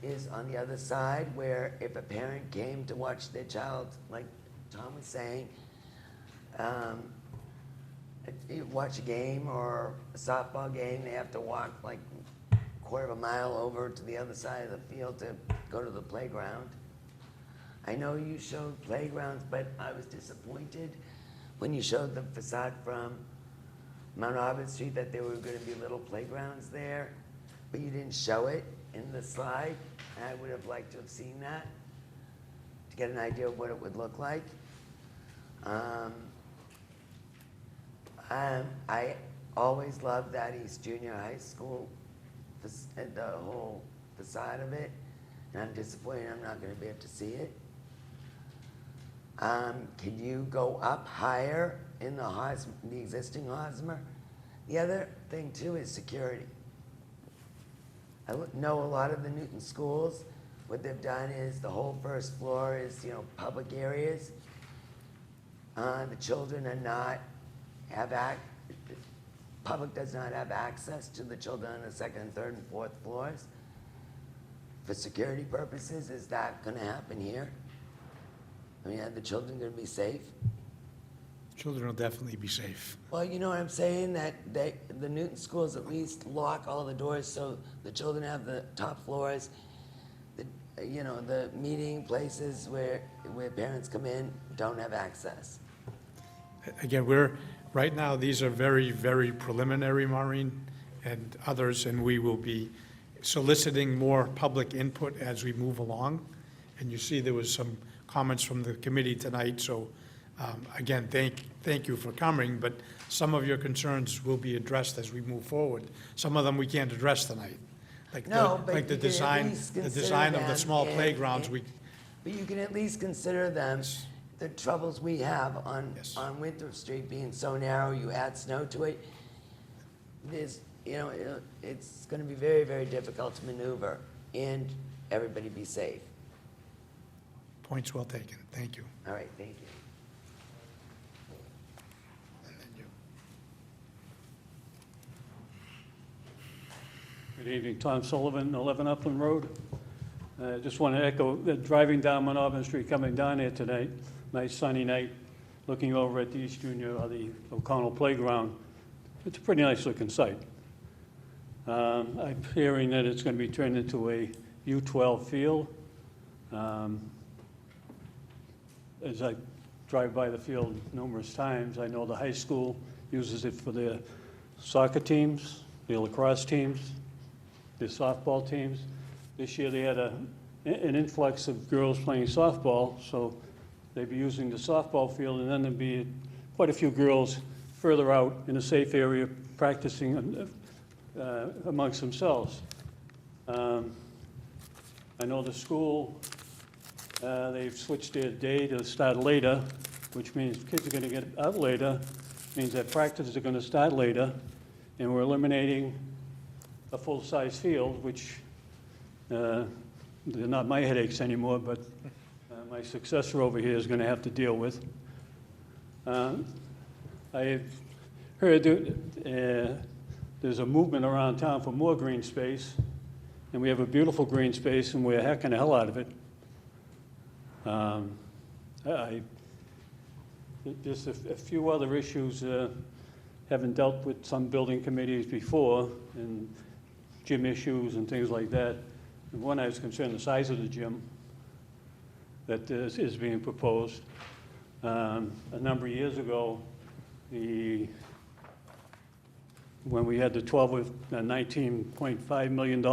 is on the other side, where if a parent came to watch their child, like Tom was saying, watch a game or a softball game, they have to walk like a quarter of a mile over to the other side of the field to go to the playground. I know you showed playgrounds, but I was disappointed when you showed the facade from Mount Auburn Street that there were going to be little playgrounds there, but you didn't show it in the slide. I would have liked to have seen that to get an idea of what it would look like. I always loved that East Junior High School, the whole facade of it, and I'm disappointed I'm not going to be able to see it. Can you go up higher in the existing Hosmer? The other thing too is security. I know a lot of the Newton schools, what they've done is the whole first floor is, public areas. The children are not public does not have access to the children on the second, third, and fourth floors. For security purposes, is that gonna happen here? I mean, are the children gonna be safe? Children will definitely be safe. Well, you know what I'm saying, that the Newton schools at least lock all the doors so the children have the top floors. The meeting places where parents come in don't have access. Again, right now, these are very, very preliminary, Maureen, and others, and we will be soliciting more public input as we move along. And you see there was some comments from the committee tonight, so again, thank you for coming, but some of your concerns will be addressed as we move forward. Some of them we can't address tonight. Like the design of the small playgrounds, But you can at least consider them, the troubles we have on Winthrop Street being so narrow, you add snow to it. It's gonna be very, very difficult to maneuver and everybody be safe. Points well taken, thank you. All right, thank you. And then you. Good evening, Tom Sullivan, 11 Upland Road. I just want to echo that driving down Mount Auburn Street, coming down here tonight, nice sunny night, looking over at the East Junior, or the O'Connell Playground, it's a pretty nice looking site. I'm hearing that it's going to be turned into a U12 field. As I drive by the field numerous times, I know the high school uses it for their soccer teams, their lacrosse teams, their softball teams. This year they had an influx of girls playing softball, so they'd be using the softball field, and then there'd be quite a few girls further out in a safe area practicing amongst themselves. I know the school, they've switched their day to start later, which means kids are going to get out later, means that practices are going to start later, and we're eliminating a full-size field, which they're not my headaches anymore, but my successor over here is going to have to deal with. I've heard there's a movement around town for more green space, and we have a beautiful green space, and we're hacking the hell out of it. Just a few other issues, having dealt with some building committees before, and gym issues and things like that. And one, I was concerned the size of the gym that is being proposed. A number of years ago, when we had the $19.5 million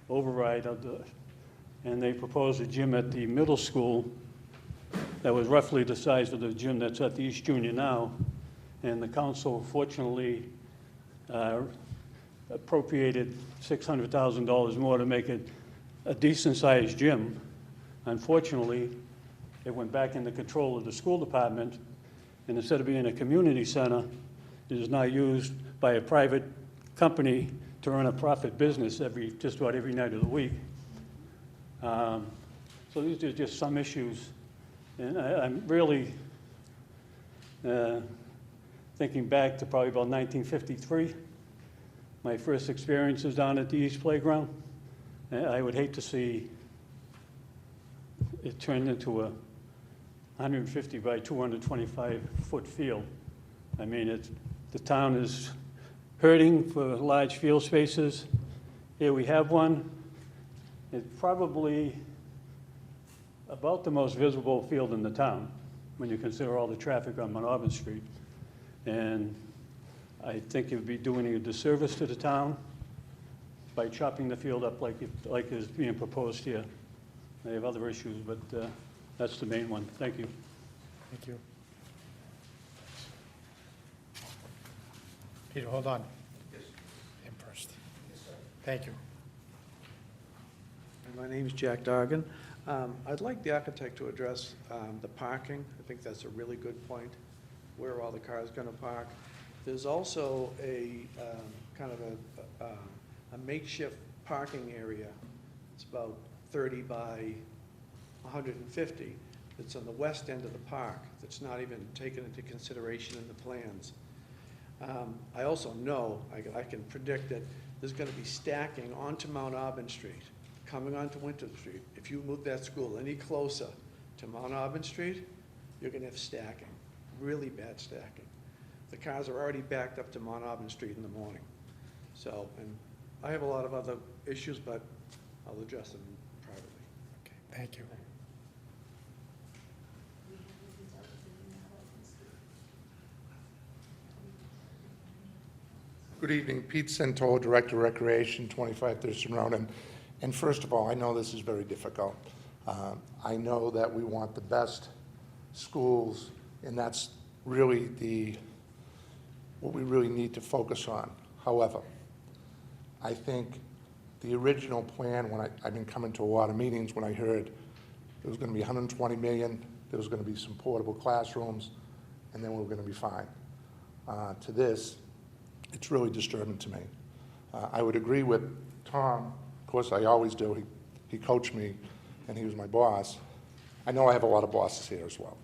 override and they proposed a gym at the middle school that was roughly the size of the gym that's at the East Junior now. And the council fortunately appropriated $600,000 more to make it a decent-sized gym. Unfortunately, it went back into control of the school department, and instead of being a community center, it is now used by a private company to run a profit business just about every night of the week. So these are just some issues, and I'm really thinking back to probably about 1953, my first experiences down at the East Playground. I would hate to see it turned into a 150 by 225 foot field. I mean, the town is hurting for large field spaces. Here we have one. It's probably about the most visible field in the town when you consider all the traffic on Mount Auburn Street. And I think it would be doing a disservice to the town by chopping the field up like is being proposed here. They have other issues, but that's the main one. Thank you. Thank you. Peter, hold on. Yes. Him first. Yes, sir. Thank you. My name's Jack Dargan. I'd like the architect to address the parking. I think that's a really good point, where are all the cars going to park. There's also a kind of a makeshift parking area. It's about 30 by 150. It's on the west end of the park that's not even taken into consideration in the plans. I also know, I can predict that there's going to be stacking onto Mount Auburn Street, coming onto Winter Street. If you move that school any closer to Mount Auburn Street, you're going to have stacking, really bad stacking. The cars are already backed up to Mount Auburn Street in the morning. So, and I have a lot of other issues, but I'll address them privately. Okay, thank you. Good evening, Pete Santola, Director of Recreation, 25 Thurston Road. And first of all, I know this is very difficult. I know that we want the best schools, and that's really what we really need to focus on. However, I think the original plan, when I've been coming to a lot of meetings, when I heard it was going to be 120 million, there was going to be some portable classrooms, and then we were going to be fine. To this, it's really disturbing to me. I would agree with Tom. Of course, I always do. He coached me, and he was my boss. I know I have a lot of bosses here as well.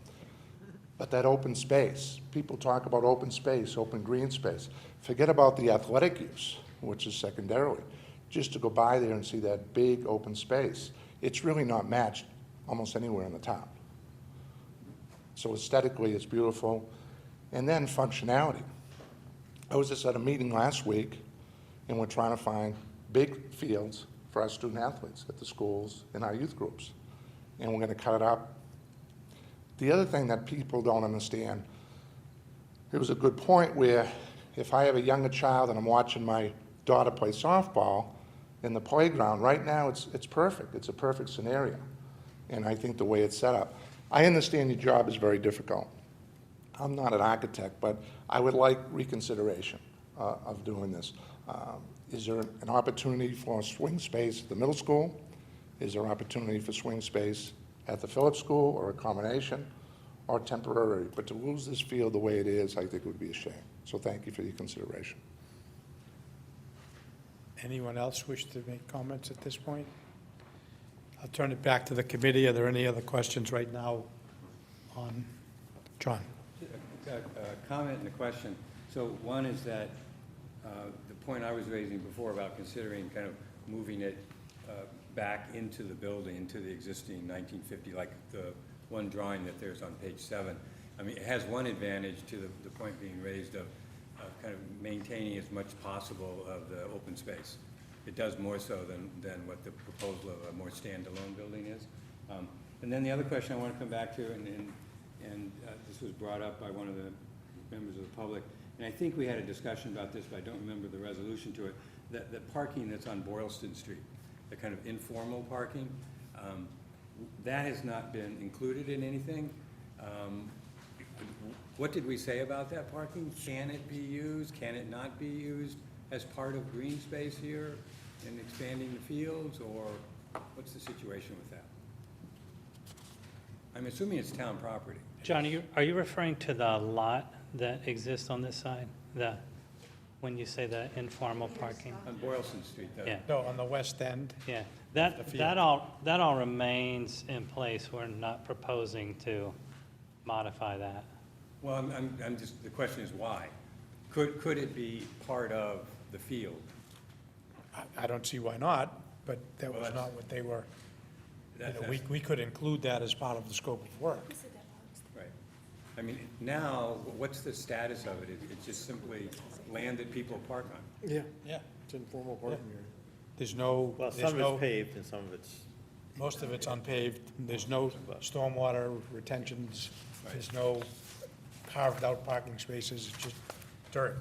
But that open space, people talk about open space, open green space. Forget about the athletic use, which is secondarily. Just to go by there and see that big open space, it's really not matched almost anywhere in the town. So aesthetically, it's beautiful. And then functionality. I was just at a meeting last week, and we're trying to find big fields for our student athletes at the schools and our youth groups. And we're going to cut it up. The other thing that people don't understand, it was a good point where if I have a younger child and I'm watching my daughter play softball in the playground, right now it's perfect. It's a perfect scenario. And I think the way it's set up. I understand your job is very difficult. I'm not an architect, but I would like reconsideration of doing this. Is there an opportunity for swing space at the middle school? Is there opportunity for swing space at the Phillips School, or a combination, or temporary? But to lose this field the way it is, I think would be a shame. So thank you for your consideration. Anyone else wish to make comments at this point? I'll turn it back to the committee. Are there any other questions right now on, John? A comment and a question. So one is that the point I was raising before about considering kind of moving it back into the building, into the existing 1950, like the one drawing that there's on page 7. I mean, it has one advantage to the point being raised of kind of maintaining as much possible of the open space. It does more so than what the proposal of a more standalone building is. And then the other question I want to come back to, and this was brought up by one of the members of the public, and I think we had a discussion about this, but I don't remember the resolution to it, that the parking that's on Boylston Street, the kind of informal parking, that has not been included in anything. What did we say about that parking? Can it be used? Can it not be used as part of green space here in expanding the fields, or what's the situation with that? I'm assuming it's town property. John, are you referring to the lot that exists on this side? When you say the informal parking? On Boylston Street, though. Yeah. No, on the west end. Yeah, The field. that all remains in place. We're not proposing to modify that. Well, I'm just, the question is why? Could it be part of the field? I don't see why not, but that Well, was that's- not what they were, That's- we could include that as part of the scope of work. Right. I mean, now, what's the status of it? It's just simply land that people park on? Yeah, Yeah. it's informal parking area. There's no, Well, there's some no, is paved and some of it's, most of it's unpaved. There's no stormwater retentions. There's no carved out parking spaces. It's just dirt.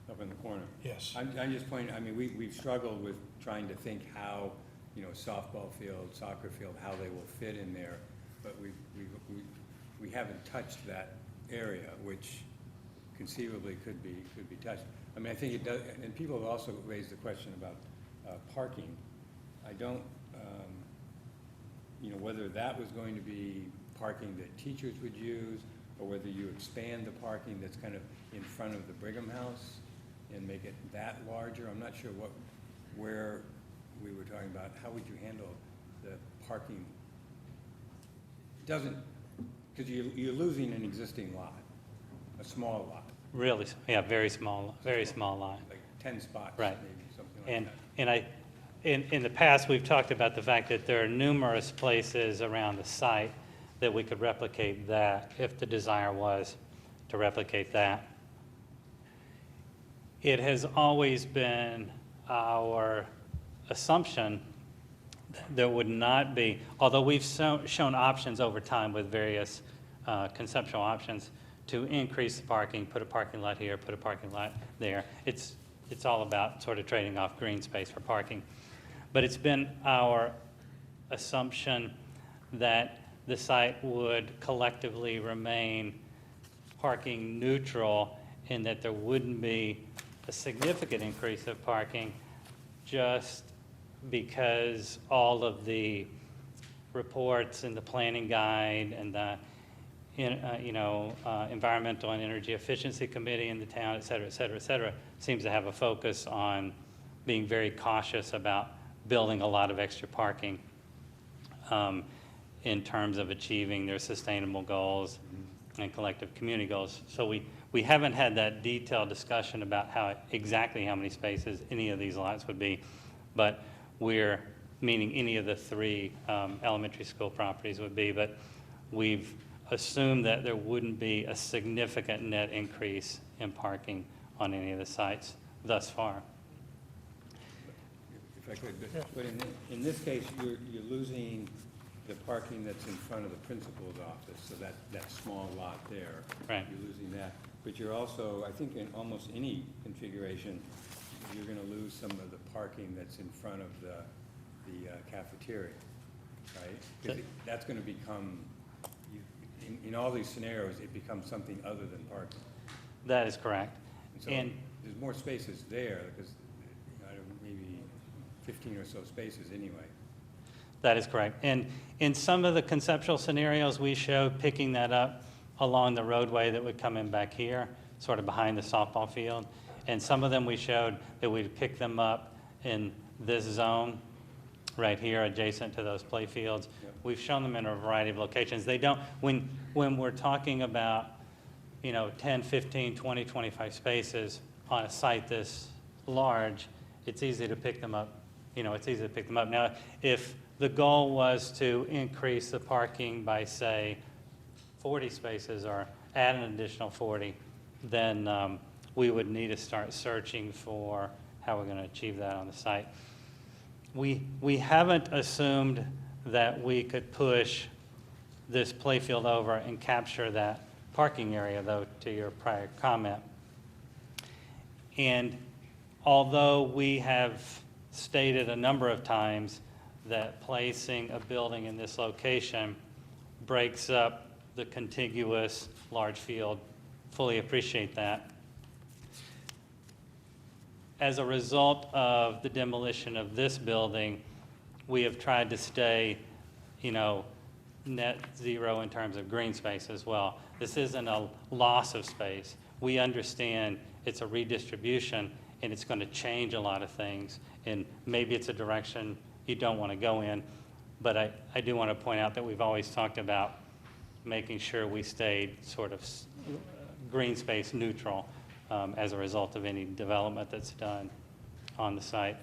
Up in the corner. Yes. I'm just pointing, I mean, we've struggled with trying to think how, you know, softball field, soccer field, how they will fit in there, but we haven't touched that area, which conceivably could be touched. I mean, I think it does, and people have also raised the question about parking. I don't, you know, whether that was going to be parking that teachers would use, or whether you expand the parking that's kind of in front of the Brigham House and make it that larger. I'm not sure where we were talking about. How would you handle the parking? It doesn't, because you're losing an existing lot, a small lot, Really, yeah, very small lot. like 10 spots, Right. maybe, something like that. In the past, we've talked about the fact that there are numerous places around the site that we could replicate that if the desire was to replicate that. It has always been our assumption that there would not be, although we've shown options over time with various conceptual options to increase the parking, put a parking lot here, put a parking lot there. It's all about sort of trading off green space for parking. But it's been our assumption that the site would collectively remain parking neutral and that there wouldn't be a significant increase of parking just because all of the reports and the planning guide and the Environmental and Energy Efficiency Committee in the town, et cetera, seems to have a focus on being very cautious about building a lot of extra parking in terms of achieving their sustainable goals and collective community goals. So we haven't had that detailed discussion about exactly how many spaces any of these lots would be, but meaning any of the 3 elementary school properties would be, but we've assumed that there wouldn't be a significant net increase in parking on any of the sites thus far. If I could, but in this case, you're losing the parking that's in front of the principal's office, so that small lot there. Right. You're losing that. But you're also, I think in almost any configuration, you're gonna lose some of the parking that's in front of the cafeteria, right? 'Cause that's gonna become, in all these scenarios, it becomes something other than parking. That is correct. And so And there's more spaces there, because, maybe 15 or so spaces anyway. that is correct. And in some of the conceptual scenarios, we showed picking that up along the roadway that would come in back here. sort of behind the softball field. And some of them we showed that we'd pick them up in this zone right here adjacent to those play fields. We've shown them in a variety of locations. They don't, when we're talking about, 10, 15, 20, 25 spaces on a site this large, it's easy to pick them up. It's easy to pick them up. Now, if the goal was to increase the parking by, say, 40 spaces or add an additional 40, then we would need to start searching for how we're going to achieve that on the site. We haven't assumed that we could push this playfield over and capture that parking area, though, to your prior comment. And although we have stated a number of times that placing a building in this location breaks up the contiguous large field, fully appreciate that. As a result of the demolition of this building, we have tried to stay, net zero in terms of green space as well. This isn't a loss of space. We understand it's a redistribution and it's going to change a lot of things, and maybe it's a direction you don't want to go in, but I do want to point out that we've always talked about making sure we stayed sort of green space neutral as a result of any development that's done on the site.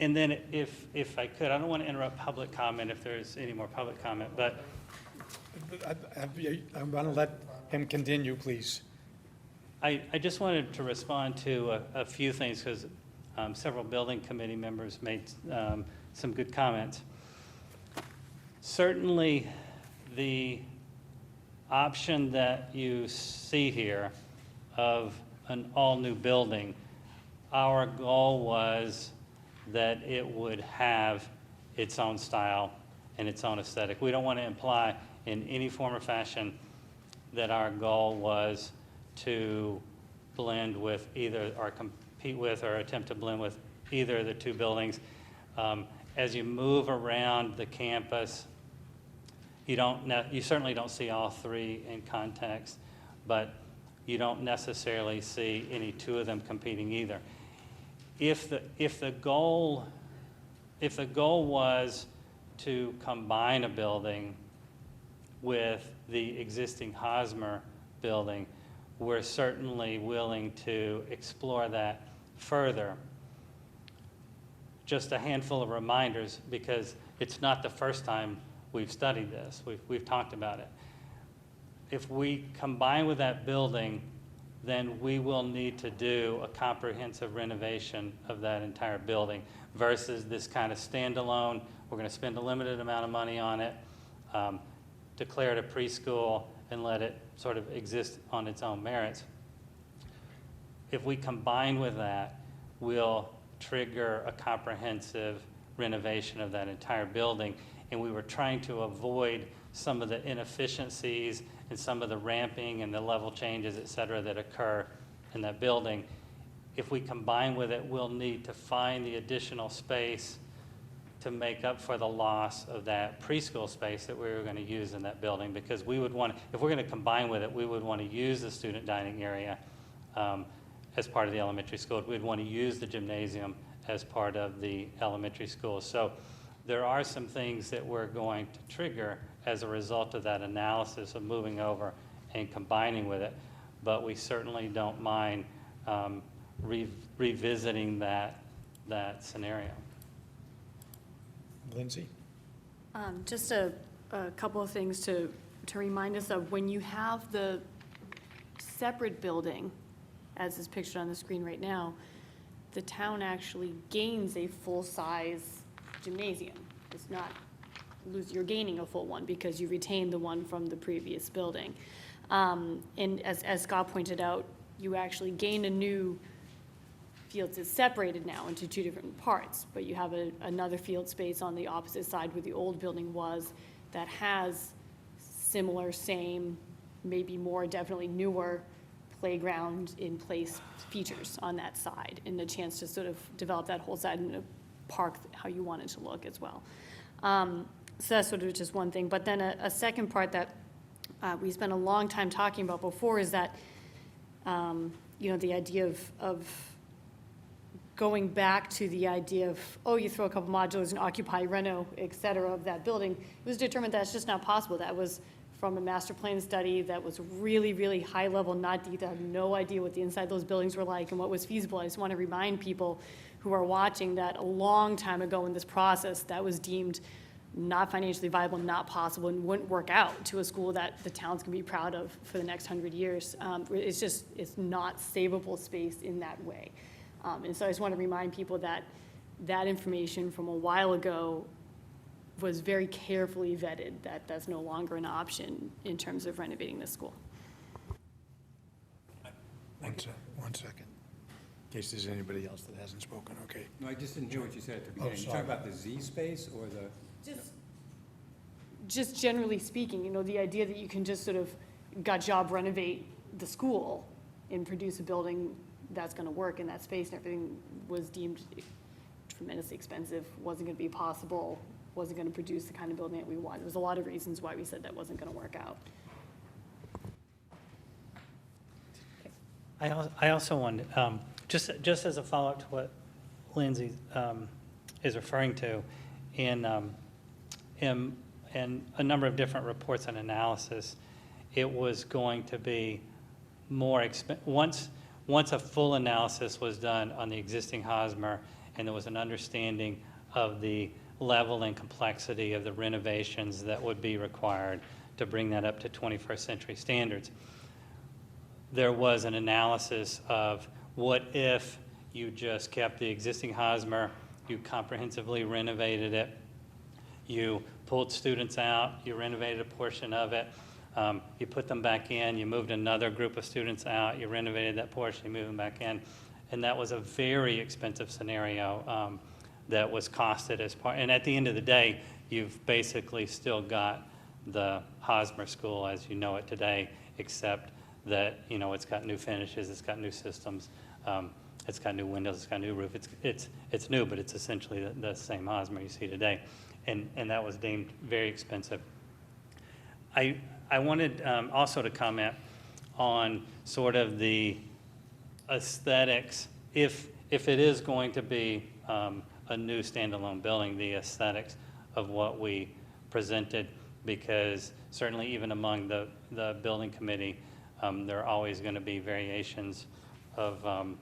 And then if I could, I don't want to interrupt public comment if there's any more public comment, but I'm going to let him continue, please. I just wanted to respond to a few things because several building committee members made some good comments. Certainly, the option that you see here of an all-new building, our goal was that it would have its own style and its own aesthetic. We don't want to imply in any form or fashion that our goal was to blend with either or compete with or attempt to blend with either of the two buildings. As you move around the campus, you certainly don't see all three in context, but you don't necessarily see any two of them competing either. If the goal was to combine a building with the existing Hosmer building, we're certainly willing to explore that further. Just a handful of reminders, because it's not the first time we've studied this. We've talked about it. If we combine with that building, then we will need to do a comprehensive renovation of that entire building versus this kind of standalone. We're going to spend a limited amount of money on it, declare it a preschool, and let it sort of exist on its own merits. If we combine with that, we'll trigger a comprehensive renovation of that entire building. And we were trying to avoid some of the inefficiencies and some of the ramping and the level changes, et cetera, that occur in that building. If we combine with it, we'll need to find the additional space to make up for the loss of that preschool space that we were going to use in that building, because we would want, if we're going to combine with it, we would want to use the student dining area as part of the elementary school. We'd want to use the gymnasium as part of the elementary school. So there are some things that we're going to trigger as a result of that analysis of moving over and combining with it, but we certainly don't mind revisiting that scenario. Lindsay? Just a couple of things to remind us of. When you have the separate building, as is pictured on the screen right now, the town actually gains a full-size gymnasium. It's not you're gaining a full one because you retained the one from the previous building. And as Scott pointed out, you actually gain a new field. It's separated now into two different parts, but you have another field space on the opposite side where the old building was that has similar, same, maybe more, definitely newer playground in place features on that side, and the chance to sort of develop that whole side and park how you want it to look as well. So that's sort of just one thing. But then a second part that we spent a long time talking about before is that, the idea of going back to the idea of, oh, you throw a couple modulars and occupy reno, et cetera, of that building, it was determined that's just not possible. That was from a master plan study that was really, really high level, not detailed, had no idea what the inside of those buildings were like and what was feasible. I just want to remind people who are watching that a long time ago in this process, that was deemed not financially viable, not possible, and wouldn't work out to a school that the town's gonna be proud of for the next 100 years. It's not savable space in that way. And so I just want to remind people that that information from a while ago was very carefully vetted, that that's no longer an option in terms of renovating the school. One second, in case there's anybody else that hasn't spoken, okay. No, I just didn't hear what you said at the Oh, beginning. You sorry. talking about the Z space or the? Just generally speaking, the idea that you can just sort of gut job renovate the school and produce a building that's gonna work in that space and everything was deemed tremendously expensive, wasn't gonna be possible, wasn't gonna produce the kind of building that we want. There's a lot of reasons why we said that wasn't gonna work out. I also wanted, just as a follow-up to what Lindsay is referring to, in a number of different reports and analysis, it was going to be more once a full analysis was done on the existing Hosmer, and there was an understanding of the level and complexity of the renovations that would be required to bring that up to 21st century standards, there was an analysis of what if you just kept the existing Hosmer, you comprehensively renovated it, you pulled students out, you renovated a portion of it, you put them back in, you moved another group of students out, you renovated that portion, you moved them back in. And that was a very expensive scenario that was costed as part. And at the end of the day, you've basically still got the Hosmer School as you know it today, except that, it's got new finishes, it's got new systems, it's got new windows, it's got a new roof. It's new, but it's essentially the same Hosmer you see today. And that was deemed very expensive. I wanted also to comment on sort of the aesthetics, if it is going to be a new standalone building, the aesthetics of what we presented, because certainly even among the building committee, there are always going to be variations of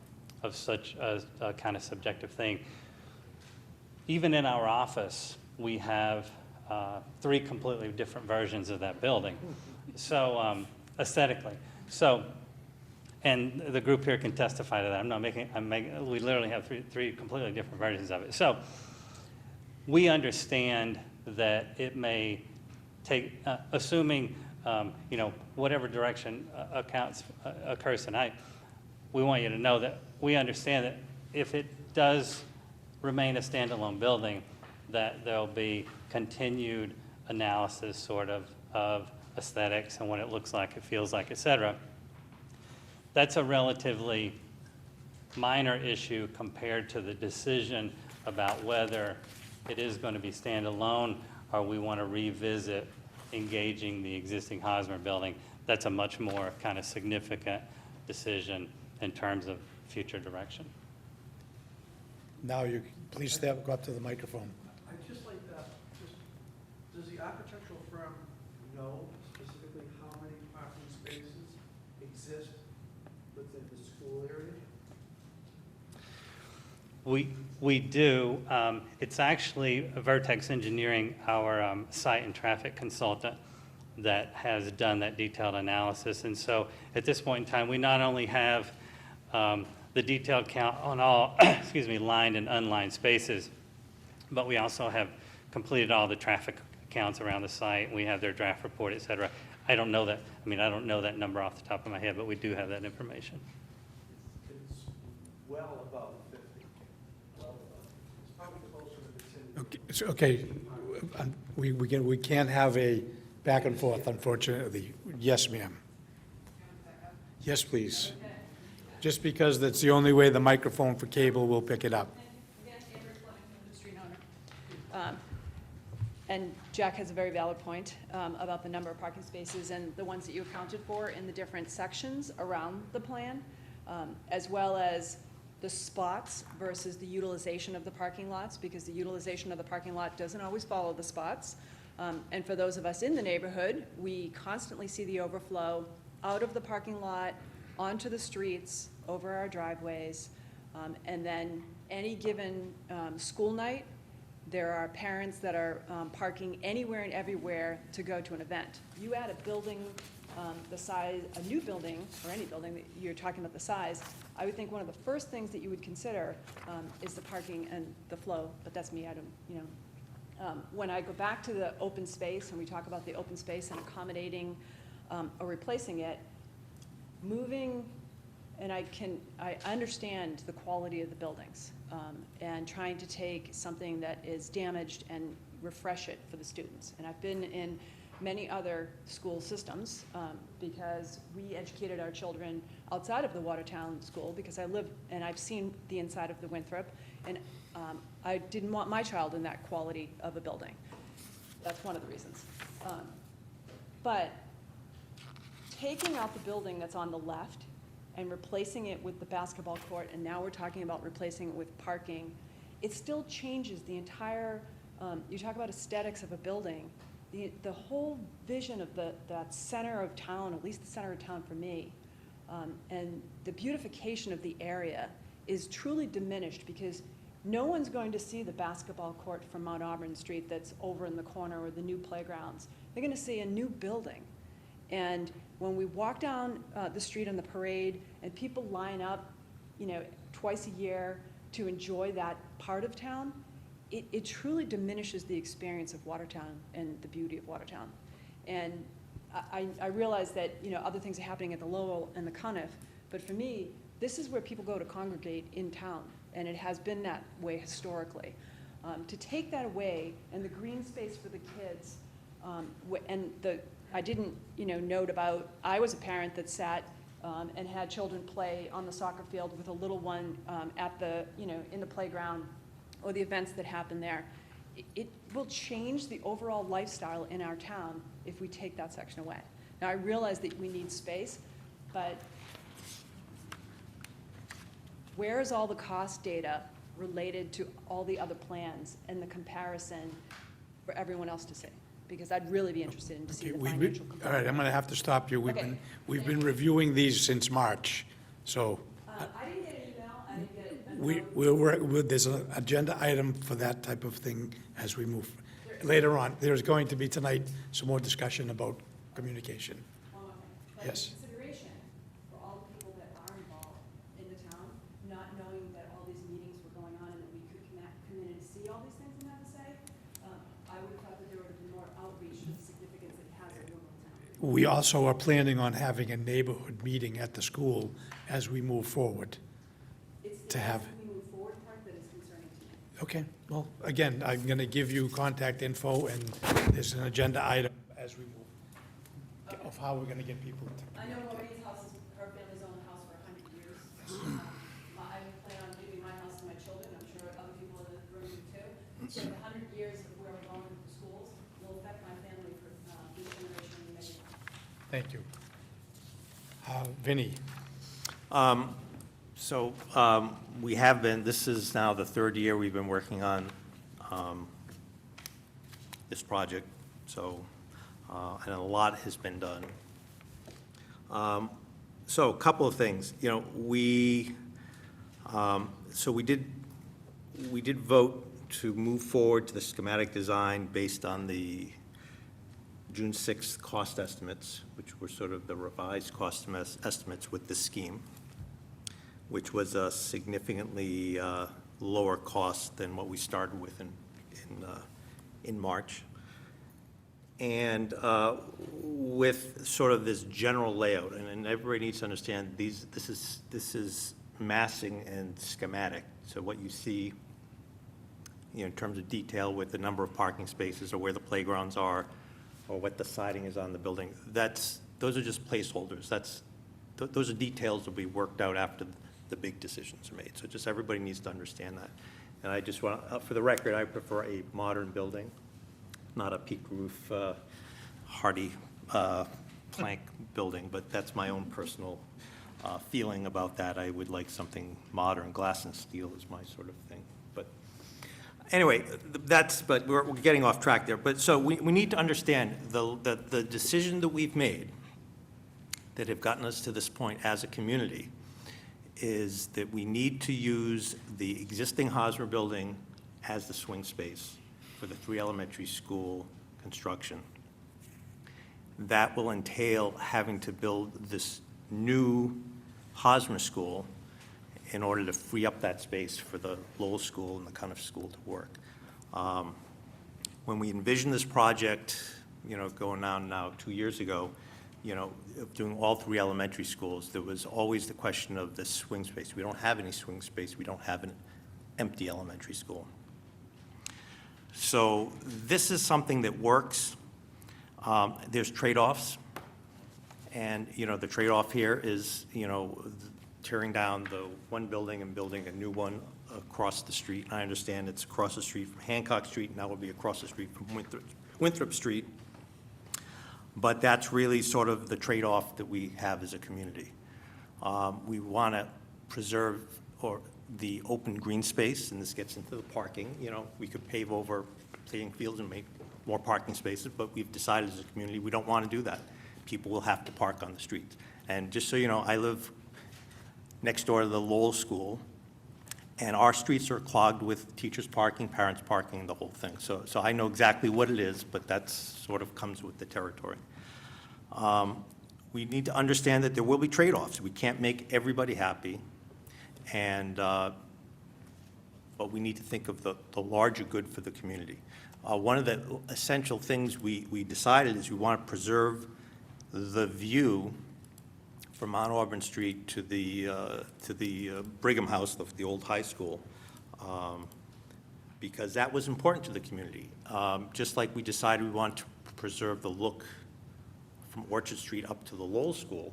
such a kind of subjective thing. Even in our office, we have 3 completely different versions of that building. So aesthetically, and the group here can testify to that. We literally have three completely different versions of it. So we understand that it may take, assuming whatever direction occurs tonight, we want you to know that we understand that if it does remain a standalone building, that there'll be continued analysis sort of aesthetics and what it looks like, it feels like, et cetera. That's a relatively minor issue compared to the decision about whether it is going to be standalone or we want to revisit engaging the existing Hosmer building. That's a much more kind of significant decision in terms of future direction. Now you, please go up to the microphone. I'd just like that, does the architectural firm know specifically how many parking spaces exist within the school area? We do. It's actually Vertex Engineering, our site and traffic consultant, that has done that detailed analysis. And so at this point in time, we not only have the detailed count on all, lined and unlined spaces, but we also have completed all the traffic counts around the site. We have their draft report, et cetera. I don't know that number off the top of my head, but we do have that information. It's well above 50. Well above. It's probably closer to the Okay, we can't have a back and forth, unfortunately. Yes, ma'am. Yes, please. Just because that's the only way the microphone for cable will pick it up. And Jack has a very valid point about the number of parking spaces and the ones that you accounted for in the different sections around the plan, as well as the spots versus the utilization of the parking lots, because the utilization of the parking lot doesn't always follow the spots. And for those of us in the neighborhood, we constantly see the overflow out of the parking lot, onto the streets, over our driveways. And then any given school night, there are parents that are parking anywhere and everywhere to go to an event. You add a building the size, a new building, or any building that you're talking about the size, I would think one of the first things that you would consider is the parking and the flow, but that's me, I don't, you know. When I go back to the open space, and we talk about the open space and accommodating or replacing it, moving, and I understand the quality of the buildings, and trying to take something that is damaged and refresh it for the students. And I've been in many other school systems, because we educated our children outside of the Watertown school, because I live, and I've seen the inside of the Winthrop, and I didn't want my child in that quality of a building. That's one of the reasons. But taking out the building that's on the left and replacing it with the basketball court, and now we're talking about replacing it with parking, it still changes the entire, you talk about aesthetics of a building, the whole vision of that center of town, at least the center of town for me, and the beautification of the area is truly diminished, because no one's going to see the basketball court from Mount Auburn Street that's over in the corner, or the new playgrounds. They're gonna see a new building. And when we walk down the street on the parade, and people line up, you know, twice a year to enjoy that part of town, it truly diminishes the experience of Watertown and the beauty of Watertown. And I realize that, you know, other things are happening at the Lowell and the Cuniff, but for me, this is where people go to congregate in town, and it has been that way historically. To take that away, and the green space for the kids, I didn't, you know, note about, I was a parent that sat and had children play on the soccer field with a little one at the, you know, in the playground, or the events that happen there. It will change the overall lifestyle in our town if we take that section away. Now, I realize that we need space, but where is all the cost data related to all the other plans and the comparison for everyone else to see? Because I'd really be interested in to see the financial component. All right, I'm going to have to stop you. We've been reviewing these since March, so. I didn't get an email, I didn't get There's an agenda item for that type of thing as we move. Later on, there's going to be tonight some more discussion about communication. Yes. Consideration for all the people that are involved in the town, not knowing that all these meetings were going on and that we could come in and see all these things and have to say, I would have thought that there would have been more outreach to the significance it has in rural town. We also are planning on having a neighborhood meeting at the school as we move forward. To have. As we move forward part that is concerning to me. Okay, well, again, I'm going to give you contact info, and there's an agenda item as we move, of how we're going to get people to. I know Maureen's house is, her family's owned the house for 100 years. I plan on giving my house to my children, I'm sure other people in the room do too. So the 100 years of where we're going with the schools will affect my family for this generation and many. Thank you. Vinnie? So we have been, this is now the third year we've been working on this project, so, and a lot has been done. So a couple of things, you know, so we did vote to move forward to the schematic design based on the June 6th cost estimates, which were sort of the revised cost estimates with this scheme, which was a significantly lower cost than what we started with in March. And with sort of this general layout, and everybody needs to understand this is massing and schematic. So what you see, you know, in terms of detail with the number of parking spaces or where the playgrounds are, or what the siding is on the building, those are just placeholders. Those are details that will be worked out after the big decisions are made. So just everybody needs to understand that. And I just want, for the record, I prefer a modern building. not a peaked roof, hardy plank building, but that's my own personal feeling about that. I would like something modern. Glass and steel is my sort of thing. But anyway, but we're getting off track there. But so we need to understand the decision that we've made that have gotten us to this point as a community is that we need to use the existing Hosmer building as the swing space for the 3 elementary school construction. That will entail having to build this new Hosmer school in order to free up that space for the Lowell School and the Cunniff School to work. When we envisioned this project, going on now 2 years ago, of doing all 3 elementary schools, there was always the question of the swing space. We don't have any swing space. We don't have an empty elementary school. So this is something that works. There's trade-offs. And, the trade-off here is, tearing down the one building and building a new one across the street. I understand it's across the street from Hancock Street, and now will be across the street from Winthrop Street. But that's really sort of the trade-off that we have as a community. We want to preserve the open green space, and this gets into the parking. We could pave over playing fields and make more parking spaces, but we've decided as a community we don't want to do that. People will have to park on the streets. And just so you know, I live next door to the Lowell School, and our streets are clogged with teachers parking, parents parking, the whole thing. So I know exactly what it is, but that sort of comes with the territory. We need to understand that there will be trade-offs. We can't make everybody happy, but we need to think of the larger good for the community. One of the essential things we decided is we want to preserve the view from Mount Auburn Street to the Brigham House, the old high school, because that was important to the community. Just like we decided we want to preserve the look from Orchard Street up to the Lowell School,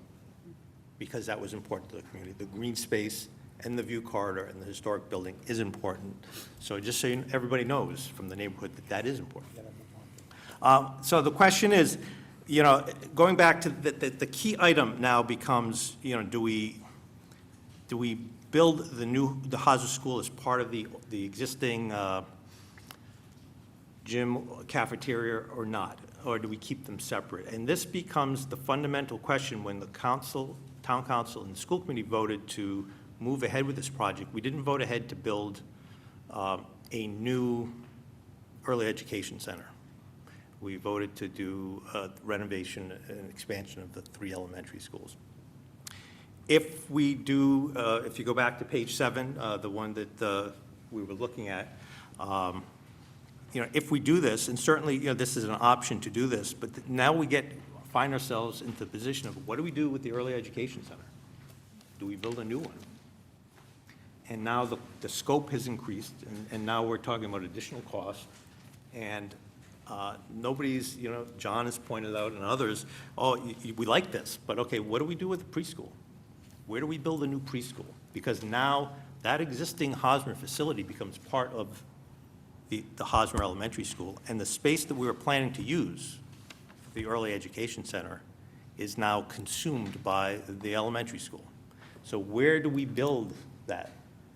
because that was important to the community. The green space and the view corridor and the historic building is important. So just so everybody knows from the neighborhood that is important. So the question is, going back to the key item now becomes, do we build the Hosmer School as part of the existing gym, cafeteria, or not? Or do we keep them separate? And this becomes the fundamental question when the town council, and the school committee voted to move ahead with this project. We didn't vote ahead to build a new early education center. We voted to do renovation and expansion of the 3 elementary schools. If we do, if you go back to page 7, the one that we were looking at, if we do this, and certainly, this is an option to do this, but now we find ourselves into the position of what do we do with the early education center? Do we build a new one? And now the scope has increased, and now we're talking about additional costs, and nobody's, John has pointed out and others, we like this, but okay, what do we do with the preschool? Where do we build a new preschool? Because now that existing Hosmer facility becomes part of the Hosmer Elementary School, and the space that we were planning to use for the early education center is now consumed by the elementary school. So where do we build that?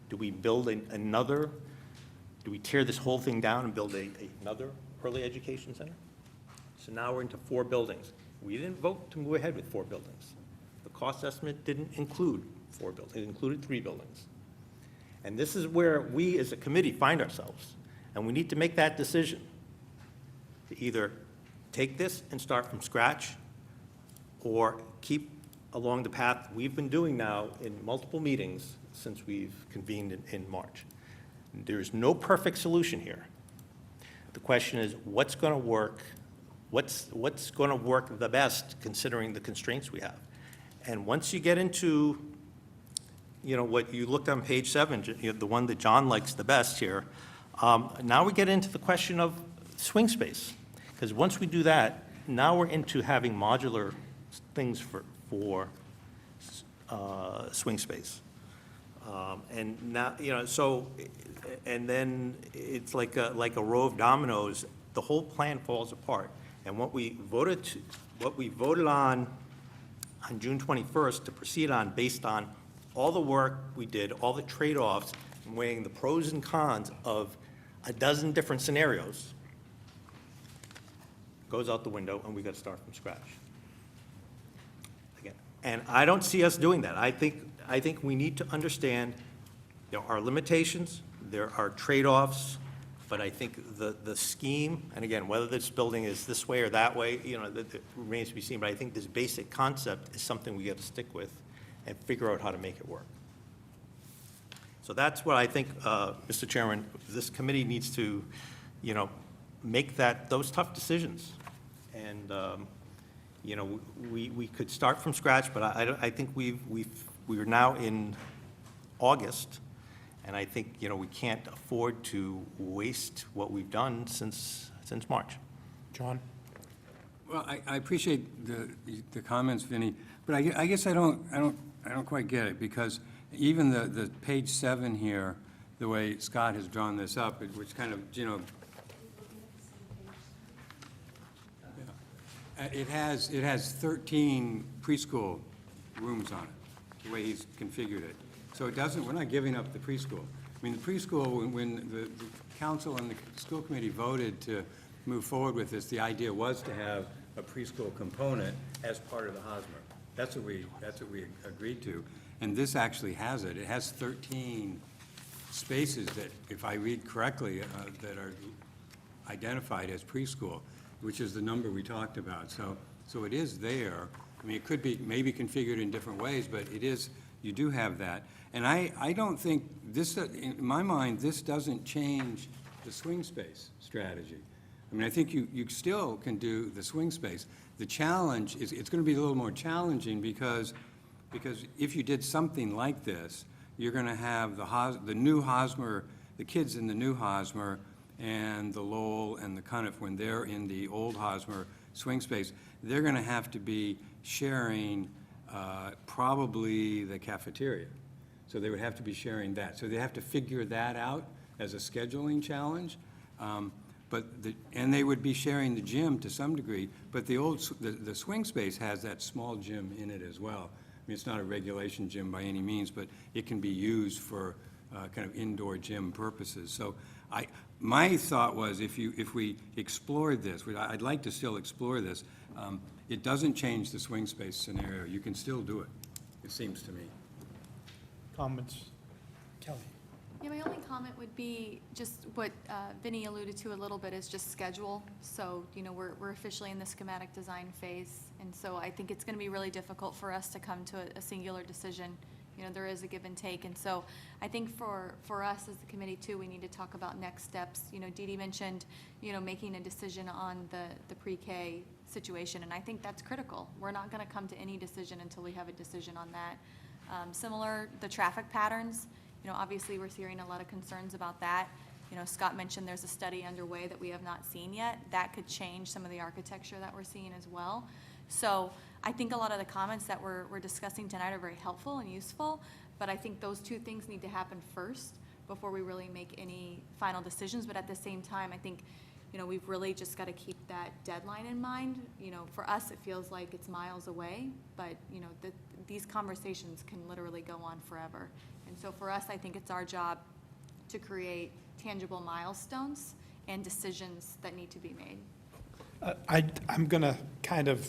Do we build do we tear this whole thing down and build another early education center? So now we're into 4 buildings. We didn't vote to move ahead with 4 buildings. The cost estimate didn't include 4 buildings. It included 3 buildings. And this is where we as a committee find ourselves. And we need to make that decision to either take this and start from scratch or keep along the path we've been doing now in multiple meetings since we've convened in March. There's no perfect solution here. The question is, what's going to work? What's going to work the best considering the constraints we have? And once you get into, what you looked on page 7, the one that John likes the best here, now we get into the question of swing space. Because once we do that, now we're into having modular things for swing space. And now, and then it's like a row of dominoes. the whole plan falls apart. And what we voted on June 21st to proceed on, based on all the work we did, all the trade-offs, and weighing the pros and cons of a dozen different scenarios, goes out the window, and we got to start from scratch. Again, and I don't see us doing that. I think we need to understand there are limitations, there are trade-offs, but I think the scheme, and again, whether this building is this way or that way, that remains to be seen, but I think this basic concept is something we got to stick with and figure out how to make it work. So that's what I think, Mr. Chairman, this committee needs to, make those tough decisions. And, we could start from scratch, but I think we're now in August, and I think, we can't afford to waste what we've done since March. John? Well, I appreciate the comments, Vinnie, but I guess I don't quite get it, because even the page 7 here, the way Scott has drawn this up, which kind of, it has 13 preschool rooms on it, the way he's configured it. So it doesn't, we're not giving up the preschool. I mean, the preschool, when the council and the school committee voted to move forward with this, the idea was to have a preschool component as part of the Hosmer. That's what we agreed to. And this actually has it. It has 13 spaces that, if I read correctly, that are identified as preschool, which is the number we talked about. So it is there. I mean, it could be maybe configured in different ways, but it is, you do have that. And I don't think this, in my mind, this doesn't change the swing space strategy. I mean, I think you still can do the swing space. The challenge is, it's going to be a little more challenging because if you did something like this, you're going to have the new Hosmer, the kids in the new Hosmer, and the Lowell and the Cuniff, when they're in the old Hosmer swing space, they're going to have to be sharing probably the cafeteria. So they would have to be sharing that. So they have to figure that out as a scheduling challenge. And they would be sharing the gym to some degree, but the swing space has that small gym in it as well. I mean, it's not a regulation gym by any means, but it can be used for kind of indoor gym purposes. So my thought was, if we explored this, I'd like to still explore this, it doesn't change the swing space scenario. You can still do it, it seems to me. Comments? Kelly? Yeah, my only comment would be just what Vinnie alluded to a little bit is just schedule. So, we're officially in the schematic design phase, and so I think it's going to be really difficult for us to come to a singular decision. There is a give and take, and so I think for us as the committee too, we need to talk about next steps. Dee Dee mentioned, making a decision on the pre-K situation, and I think that's critical. We're not going to come to any decision until we have a decision on that. Similar, the traffic patterns, obviously we're hearing a lot of concerns about that. Scott mentioned there's a study underway that we have not seen yet. That could change some of the architecture that we're seeing as well. So I think a lot of the comments that we're discussing tonight are very helpful and useful, but I think those two things need to happen first before we really make any final decisions. But at the same time, I think, we've really just got to keep that deadline in mind. For us, it feels like it's miles away, but, these conversations can literally go on forever. And so for us, I think it's our job to create tangible milestones and decisions that need to be made. I'm going to kind of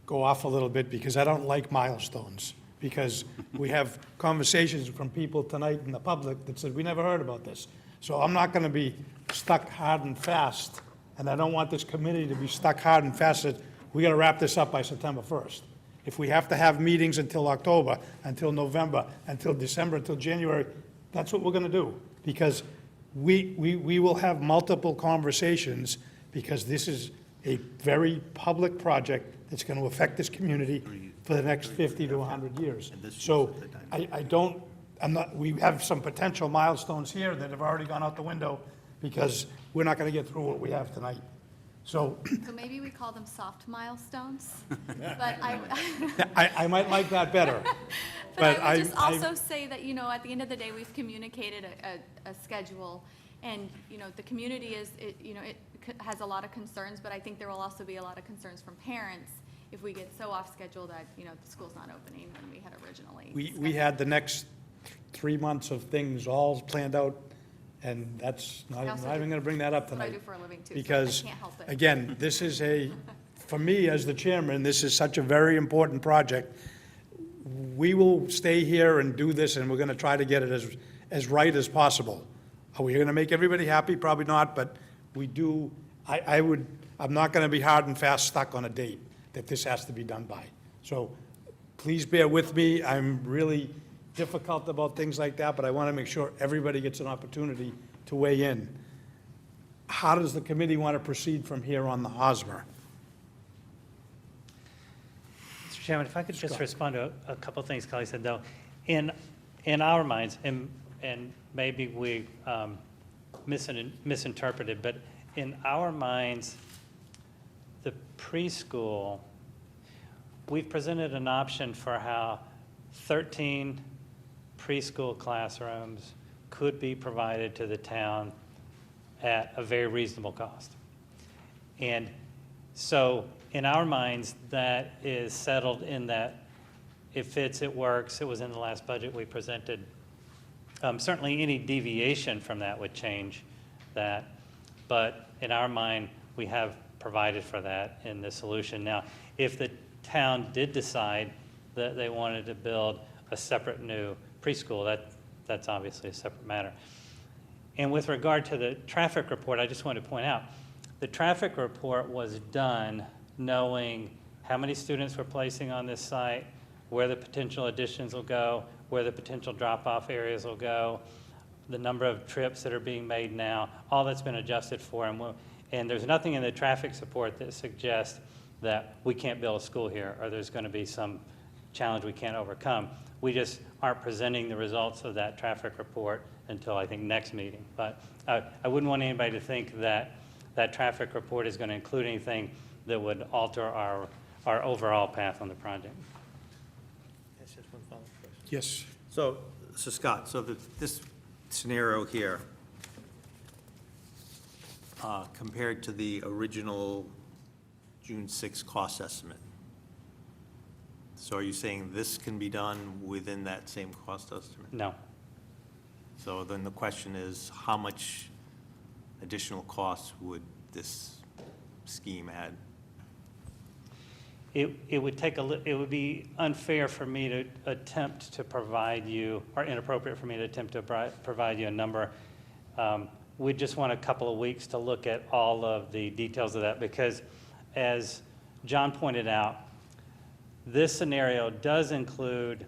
go off a little bit because I don't like milestones, because we have conversations from people tonight in the public that said, we never heard about this. So I'm not going to be stuck hard and fast, and I don't want this committee to be stuck hard and fast that we got to wrap this up by September 1st. If we have to have meetings until October, until November, until December, until January, that's what we're going to do, because we will have multiple conversations, because this is a very public project that's going to affect this community for the next 50 to 100 years. So we have some potential milestones here that have already gone out the window because we're not going to get through what we have tonight. So maybe we call them soft milestones, but I might like that better. But I would just also say that, at the end of the day, we've communicated a schedule, And, you know, the community it has a lot of concerns, but I think there will also be a lot of concerns from parents if we get so off schedule that, you know, the school's not opening when we had originally. We had the next 3 months of things all planned out, and that's, I I'm also not even do- gonna bring that up That's what I tonight. do for a living too, so I Because, can't help it. again, this is for me as the chairman, this is such a very important project. We will stay here and do this, and we're gonna try to get it as right as possible. Are we gonna make everybody happy? Probably not, but we do, I'm not gonna be hard and fast stuck on a date that this has to be done by. So please bear with me. I'm really difficult about things like that, but I want to make sure everybody gets an opportunity to weigh in. How does the committee want to proceed from here on the Hosmer? Mr. Chairman, if I could just Scott. respond to a couple of things Kelly said, though. In our minds, and maybe we misinterpreted, but in our minds, the preschool, we've presented an option for how 13 preschool classrooms could be provided to the town at a very reasonable cost. And so in our minds, that is settled in that it fits, it works. It was in the last budget we presented. Certainly any deviation from that would change that. But in our mind, we have provided for that in the solution. Now, if the town did decide that they wanted to build a separate new preschool, that's obviously a separate matter. And with regard to the traffic report, I just want to point out, the traffic report was done knowing how many students we're placing on this site, where the potential additions will go, where the potential drop-off areas will go, the number of trips that are being made now, all that's been adjusted for. And there's nothing in the traffic support that suggests that we can't build a school here, or there's going to be some challenge we can't overcome. We just aren't presenting the results of that traffic report until, I think, next meeting. But I wouldn't want anybody to think that that traffic report is going to include anything that would alter our overall path on the project. Yes, just one follow-up question. Yes. So Scott, this scenario here, compared to the original June 6 cost estimate, so are you saying this can be done within that same cost estimate? No. So then the question is, how much additional costs would this scheme add? It would take it would be unfair for me to attempt to provide you, or inappropriate for me to attempt to provide you a number. We just want a couple of weeks to look at all of the details of that, because as John pointed out, this scenario does include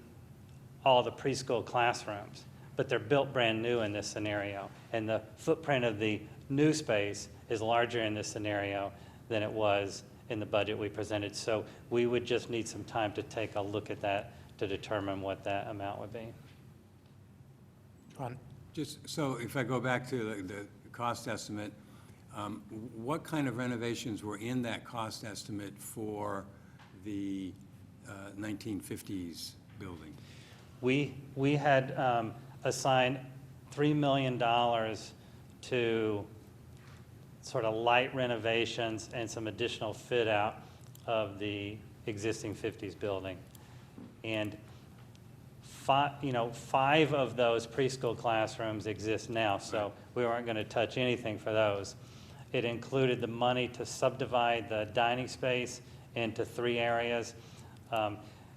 all the preschool classrooms, but they're built brand new in this scenario. And the footprint of the new space is larger in this scenario than it was in the budget we presented. So we would just need some time to take a look at that to determine what that amount would be. John? Just, so if I go back to the cost estimate, what kind of renovations were in that cost estimate for the 1950s building? We had assigned $3 million to sort of light renovations and some additional fit out of the existing 50s building. And five of those preschool classrooms exist now, so we weren't going to touch anything for those. It included the money to subdivide the dining space into 3 areas.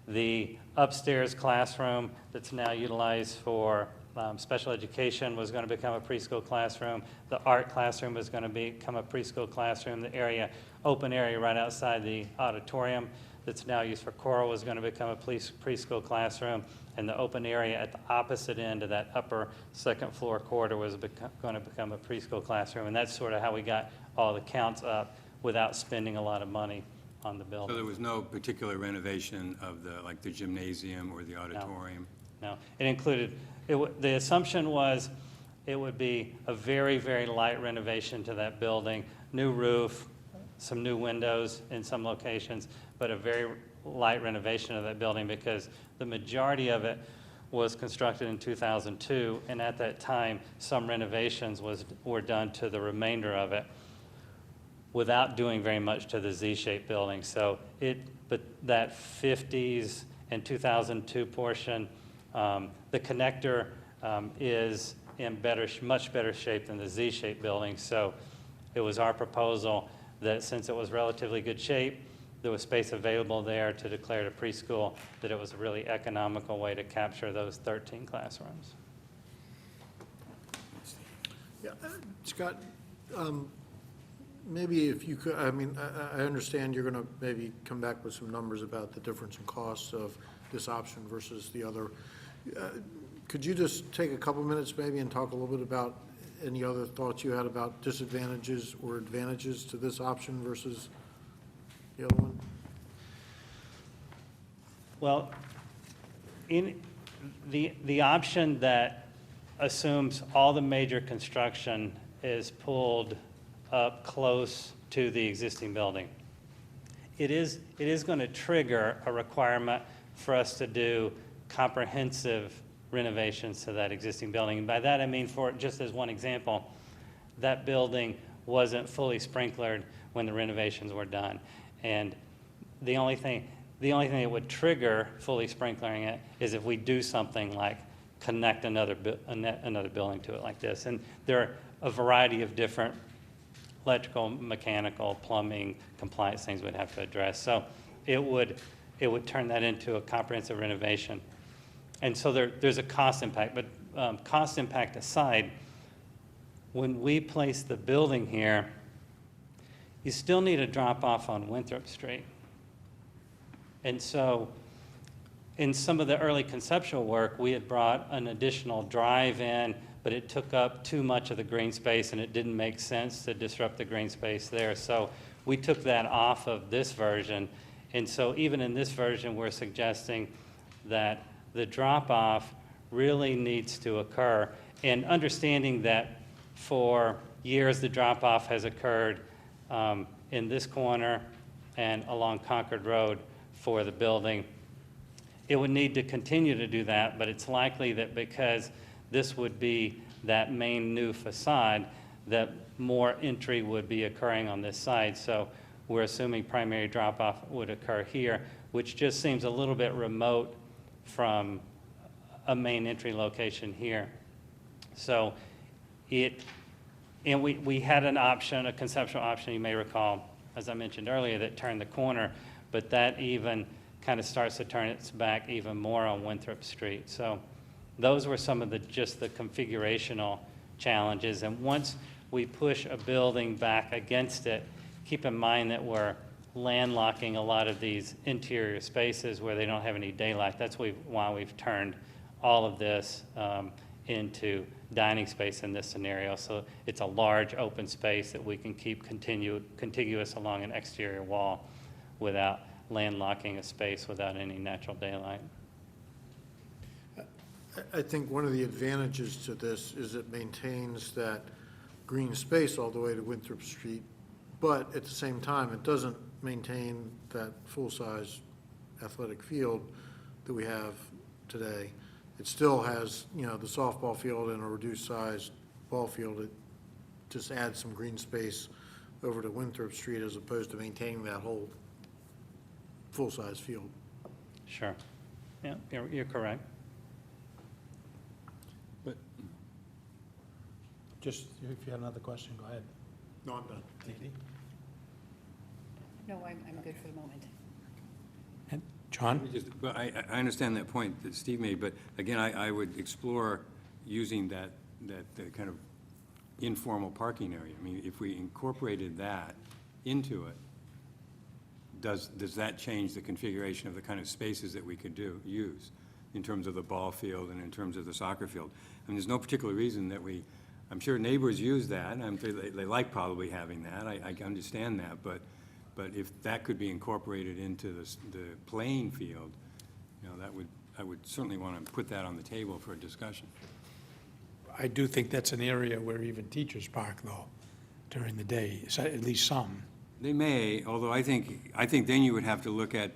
The upstairs classroom that's now utilized for special education was going to become a preschool classroom. The art classroom was going to become a preschool classroom. The open area right outside the auditorium that's now used for choral was going to become a preschool classroom. And the open area at the opposite end of that upper second floor corridor was going to become a preschool classroom. And that's sort of how we got all the counts up without spending a lot of money on the building. So there was no particular renovation of the gymnasium or the auditorium? No, it included, the assumption was it would be a very, very light renovation to that building, new roof, some new windows in some locations, but a very light renovation of that building, because the majority of it was constructed in 2002, and at that time, some renovations were done to the remainder of it without doing very much to the Z-shaped building. So but that 50s and 2002 portion, the connector is in much better shape than the Z-shaped building. So it was our proposal that since it was relatively good shape, there was space available there to declare it a preschool, that it was a really economical way to capture those 13 classrooms. Yeah, Scott, maybe if you could, I mean, I understand you're going to maybe come back with some numbers about the difference in costs of this option versus the other. Could you just take a couple minutes maybe and talk a little bit about any other thoughts you had about disadvantages or advantages to this option versus the other one? Well, in the option that assumes all the major construction is pulled up close to the existing building, it is going to trigger a requirement for us to do comprehensive renovations to that existing building. And by that I mean, for just as one example, that building wasn't fully sprinklered when the renovations were done. And the only thing that would trigger fully sprinkling it is if we do something like connect another building to it like this. And there are a variety of different electrical, mechanical, plumbing, compliance things we'd have to address. So it would turn that into a comprehensive renovation. And so there's a cost impact, but cost impact aside, when we place the building here, you still need a drop off on Winthrop Street. And so in some of the early conceptual work, we had brought an additional drive in, but it took up too much of the green space and it didn't make sense to disrupt the green space there. So we took that off of this version. And so even in this version, we're suggesting that the drop-off really needs to occur, and understanding that for years the drop-off has occurred in this corner and along Concord Road for the building. It would need to continue to do that, but it's likely that because this would be that main new facade, that more entry would be occurring on this side. So we're assuming primary drop-off would occur here, which just seems a little bit remote from a main entry location here. So and we had an option, a conceptual option, you may recall, as I mentioned earlier, that turned the corner, but that even kind of starts to turn its back even more on Winthrop Street. So those were some of just the configurational challenges. And once we push a building back against it, keep in mind that we're landlocking a lot of these interior spaces where they don't have any daylight. That's why we've turned all of this into dining space in this scenario. So it's a large open space that we can keep contiguous along an exterior wall without landlocking a space without any natural daylight. I think one of the advantages to this is it maintains that green space all the way to Winthrop Street, but at the same time, it doesn't maintain that full-size athletic field that we have today. It still has, the softball field and a reduced-sized ball field. It just adds some green space over to Winthrop Street as opposed to maintaining that whole full-size field. Sure. Yeah, you're correct. But just, if you had another question, go ahead. No, I'm done. Thank you. No, I'm good for the moment. And John? But I understand that point that Steve made, but again, I would explore using that kind of informal parking area. I mean, if we incorporated that into it, does that change the configuration of the kind of spaces that we could use in terms of the ball field and in terms of the soccer field? I mean, there's no particular reason that I'm sure neighbors use that, and they like probably having that. I understand that, but if that could be incorporated into the playing field, I would certainly want to put that on the table for a discussion. I do think that's an area where even teachers park, though, during the day, at least some. They may, although I think then you would have to look at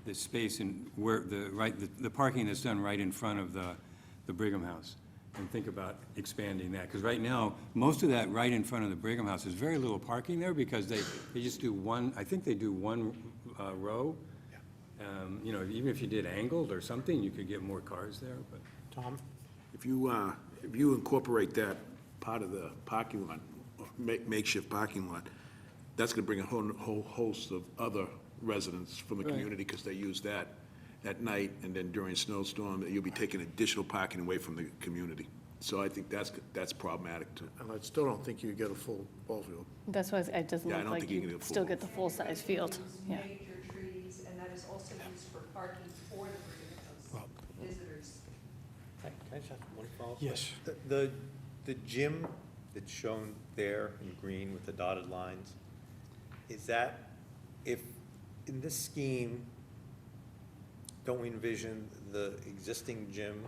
the space in where, the parking that's done right in front of the Brigham House, and think about expanding that. Because right now, most of that right in front of the Brigham House, there's very little parking there because they just do one, I think they do one row. You know, even if you did angled or something, you could get more cars there, but. Tom? If you incorporate that part of the parking lot, or makeshift parking lot, that's gonna bring a whole host of other residents from the Right. community, because they use that at night, and then during a snowstorm, you'll be taking additional parking away from the community. So I think that's problematic too. And I still don't think you get a full ball field. That's why it doesn't Yeah, I look don't like think you can you get a still full- get the full-size field, yeah. Major trees, and that is also used for parking for the Brigham House visitors. Can I just have one follow-up? Yes. The gym that's shown there in green with the dotted lines, is that, if, in this scheme, don't we envision the existing gym,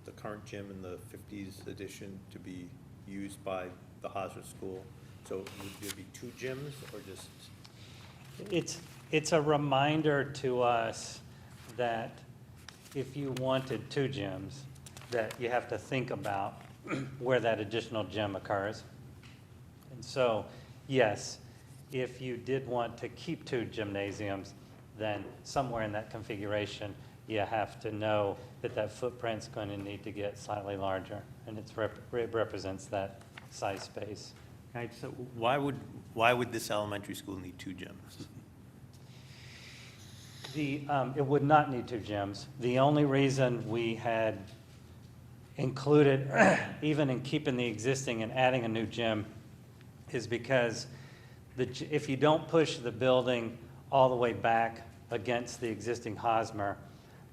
the current gym in the 50s edition, to be used by the Hosmer School? So would there be two gyms, or just? It's a reminder to us that if you wanted two gyms, that you have to think about where that additional gym occurs. And so, yes, if you did want to keep two gymnasiums, then somewhere in that configuration, you have to know that that footprint's going to need to get slightly larger, and it represents that size space. So why would this elementary school need two gyms? It would not need two gyms. The only reason we had included, even in keeping the existing and adding a new gym, is because if you don't push the building all the way back against the existing Hosmer,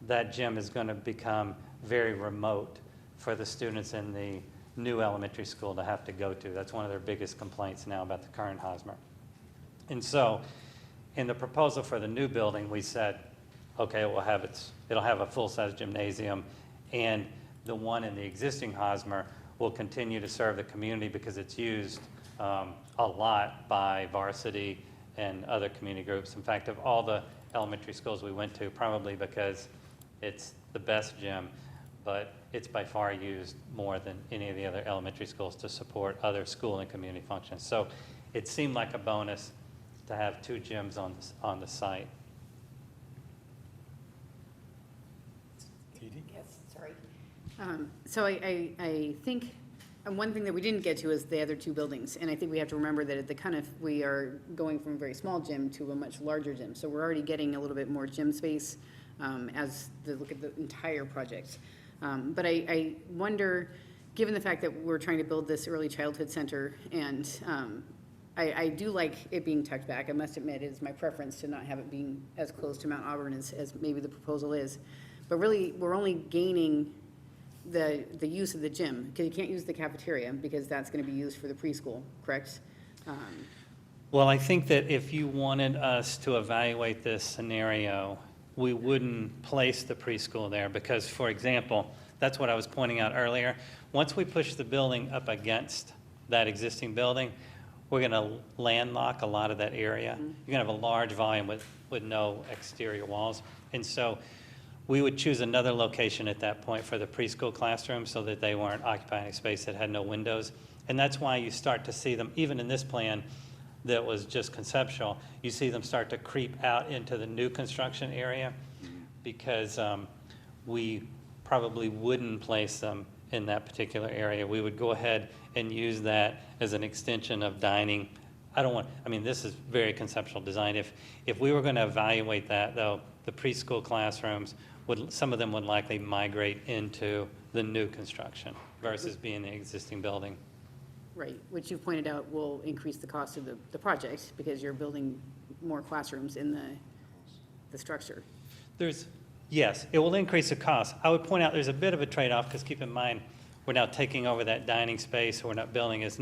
that gym is going to become very remote for the students in the new elementary school to have to go to. That's one of their biggest complaints now about the current Hosmer. And so, in the proposal for the new building, we said, okay, it'll have a full-size gymnasium, and the one in the existing Hosmer will continue to serve the community because it's used a lot by varsity and other community groups. In fact, of all the elementary schools we went to, probably because it's the best gym, but it's by far used more than any of the other elementary schools to support other school and community functions. So it seemed like a bonus to have two gyms on the site. Yes, sorry. So I think, and one thing that we didn't get to is the other two buildings, and I think we have to remember that we are going from a very small gym to a much larger gym, so we're already getting a little bit more gym space as the look at the entire project. But I wonder, given the fact that we're trying to build this early childhood center, and I do like it being tucked back. I must admit, it is my preference to not have it being as close to Mount Auburn as maybe the proposal is. But really, we're only gaining the use of the gym, because you can't use the cafeteria, because that's going to be used for the preschool, correct? Well, I think that if you wanted us to evaluate this scenario, we wouldn't place the preschool there because, for example, that's what I was pointing out earlier. Once we push the building up against that existing building, we're going to landlock a lot of that area. You're going to have a large volume with no exterior walls. And so we would choose another location at that point for the preschool classroom so that they weren't occupying a space that had no windows. And that's why you start to see them, even in this plan that was just conceptual, you see them start to creep out into the new construction area because we probably wouldn't place them in that particular area. We would go ahead and use that as an extension of dining. This is very conceptual design. If we were going to evaluate that, though, the preschool classrooms, some of them would likely migrate into the new construction versus being the existing building. Right, which you pointed out will increase the cost of the project, because you're building more classrooms in the structure. Yes, it will increase the cost. I would point out there's a bit of a trade-off, because keep in mind, we're now taking over that dining space, so we're not building as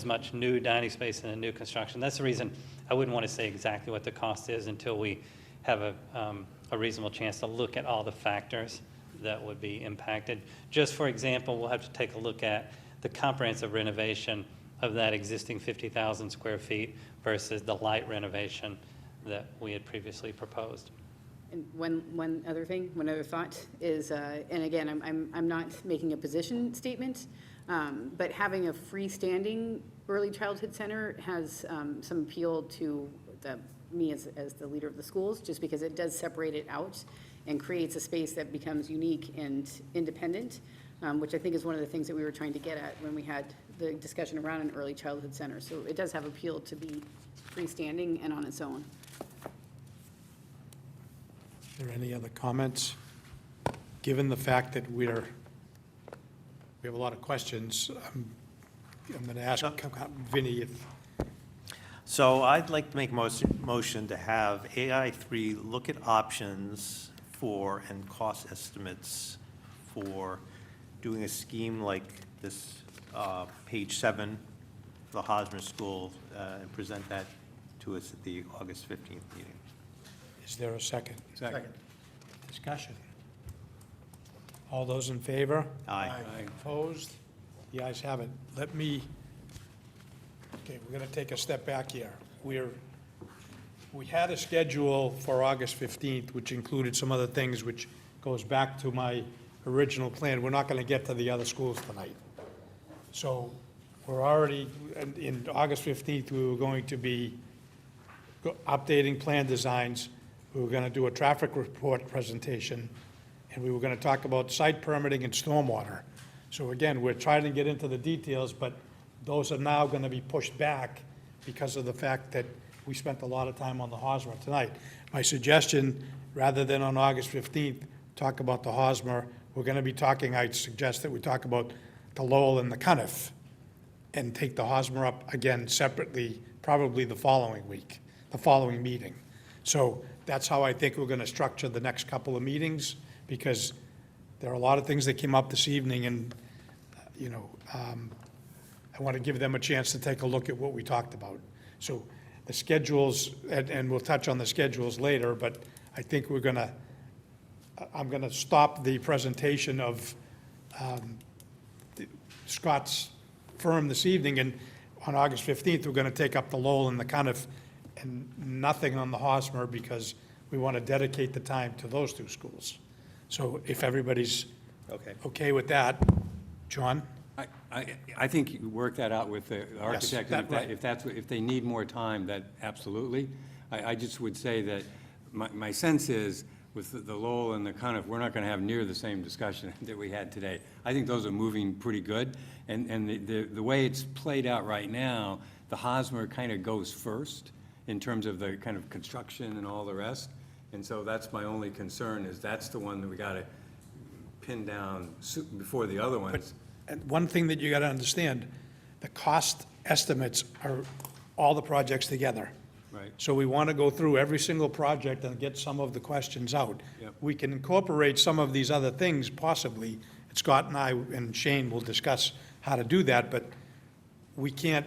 much new dining space in the new construction. That's the reason I wouldn't want to say exactly what the cost is until we have a reasonable chance to look at all the factors that would be impacted. Just for example, we'll have to take a look at the comprehensive renovation of that existing 50,000 square feet versus the light renovation that we had previously proposed. And one other thing, one other thought is, and again, I'm not making a position statement, but having a freestanding early childhood center has some appeal to me as the leader of the schools, just because it does separate it out and creates a space that becomes unique and independent, which I think is one of the things that we were trying to get at when we had the discussion around an early childhood center. So it does have appeal to be freestanding and on its own. Are there any other comments? Given the fact that we have a lot of questions, I'm going to ask Vinnie if, So I'd like to make a motion to have AI3 look at options for and cost estimates for doing a scheme like this, page 7, for the Hosmer School, and present that to us at the August 15th meeting. is there a second? Second. Discussion. All those in favor? Aye. Opposed? The ayes have it. Let me, okay, we're going to take a step back here. We had a schedule for August 15th, which included some other things, which goes back to my original plan. We're not going to get to the other schools tonight. So we're already, in August 15th, we were going to be updating plan designs. We were going to do a traffic report presentation, and we were going to talk about site permitting and stormwater. So again, we're trying to get into the details, but those are now going to be pushed back because of the fact that we spent a lot of time on the Hosmer tonight. My suggestion, rather than on August 15th, talk about the Hosmer, we're going to be talking, I suggest that we talk about the Lowell and the Cuniff, and take the Hosmer up again separately, probably the following week, the following meeting. So that's how I think we're going to structure the next couple of meetings, because there are a lot of things that came up this evening, and, I want to give them a chance to take a look at what we talked about. So the schedules, and we'll touch on the schedules later, but I think I'm going to stop the presentation of Scott's firm this evening, and on August 15th, we're going to take up the Lowell and the Cuniff, and nothing on the Hosmer, because we want to dedicate the time to those two schools. So if everybody's okay with that, John? I think you work that out with the architect. that right. If they need more time, that absolutely. I just would say that my sense is with the Lowell and the Cuniff, we're not going to have near the same discussion that we had today. I think those are moving pretty good. And the way it's played out right now, the Hosmer kind of goes first in terms of the kind of construction and all the rest. And so that's my only concern, is that's the one that we got to pin down before the other ones. And one thing that you got to understand, the cost estimates are all the projects together. Right. So we want to go through every single project and get some of the questions out. Yep. We can incorporate some of these other things possibly. Scott and I and Shane will discuss how to do that, but we can't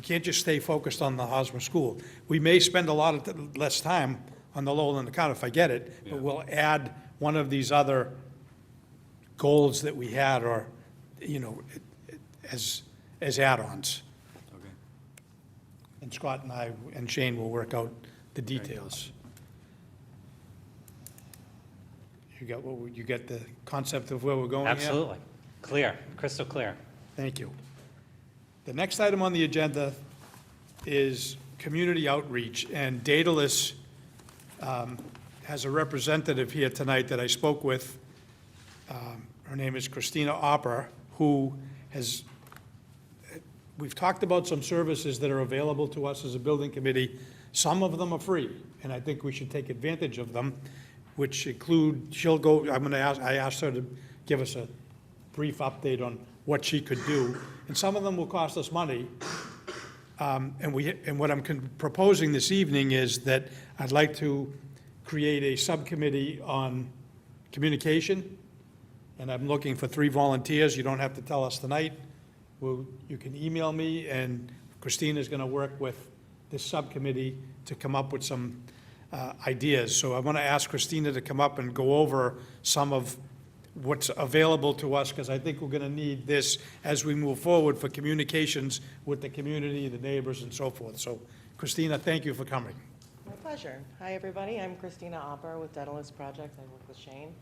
just stay focused on the Hosmer School. We may spend a lot of less time on the Lowell and the Cuniff, I get it, Yeah. but we'll add one of these other goals that we had, or, as add-ons. Okay. And Scott and I and Shane will work out the details. You get the concept of where we're going here? Absolutely. Clear, crystal clear. Thank you. The next item on the agenda is community outreach, and Daedalus has a representative here tonight that I spoke with. Her name is Christina Opper, who we've talked about some services that are available to us as a building committee. Some of them are free, and I think we should take advantage of them, which include, I asked her to give us a brief update on what she could do, and some of them will cost us money. And what I'm proposing this evening is that I'd like to create a subcommittee on communication, and I'm looking for 3 volunteers. You don't have to tell us tonight. You can email me, and Christina's going to work with this subcommittee to come up with some ideas. So I want to ask Christina to come up and go over some of what's available to us, because I think we're going to need this as we move forward for communications with the community, the neighbors, and so forth. So Christina, thank you for coming. My pleasure. Hi, everybody. I'm Christina Opper with Daedalus Projects. I work with Shane.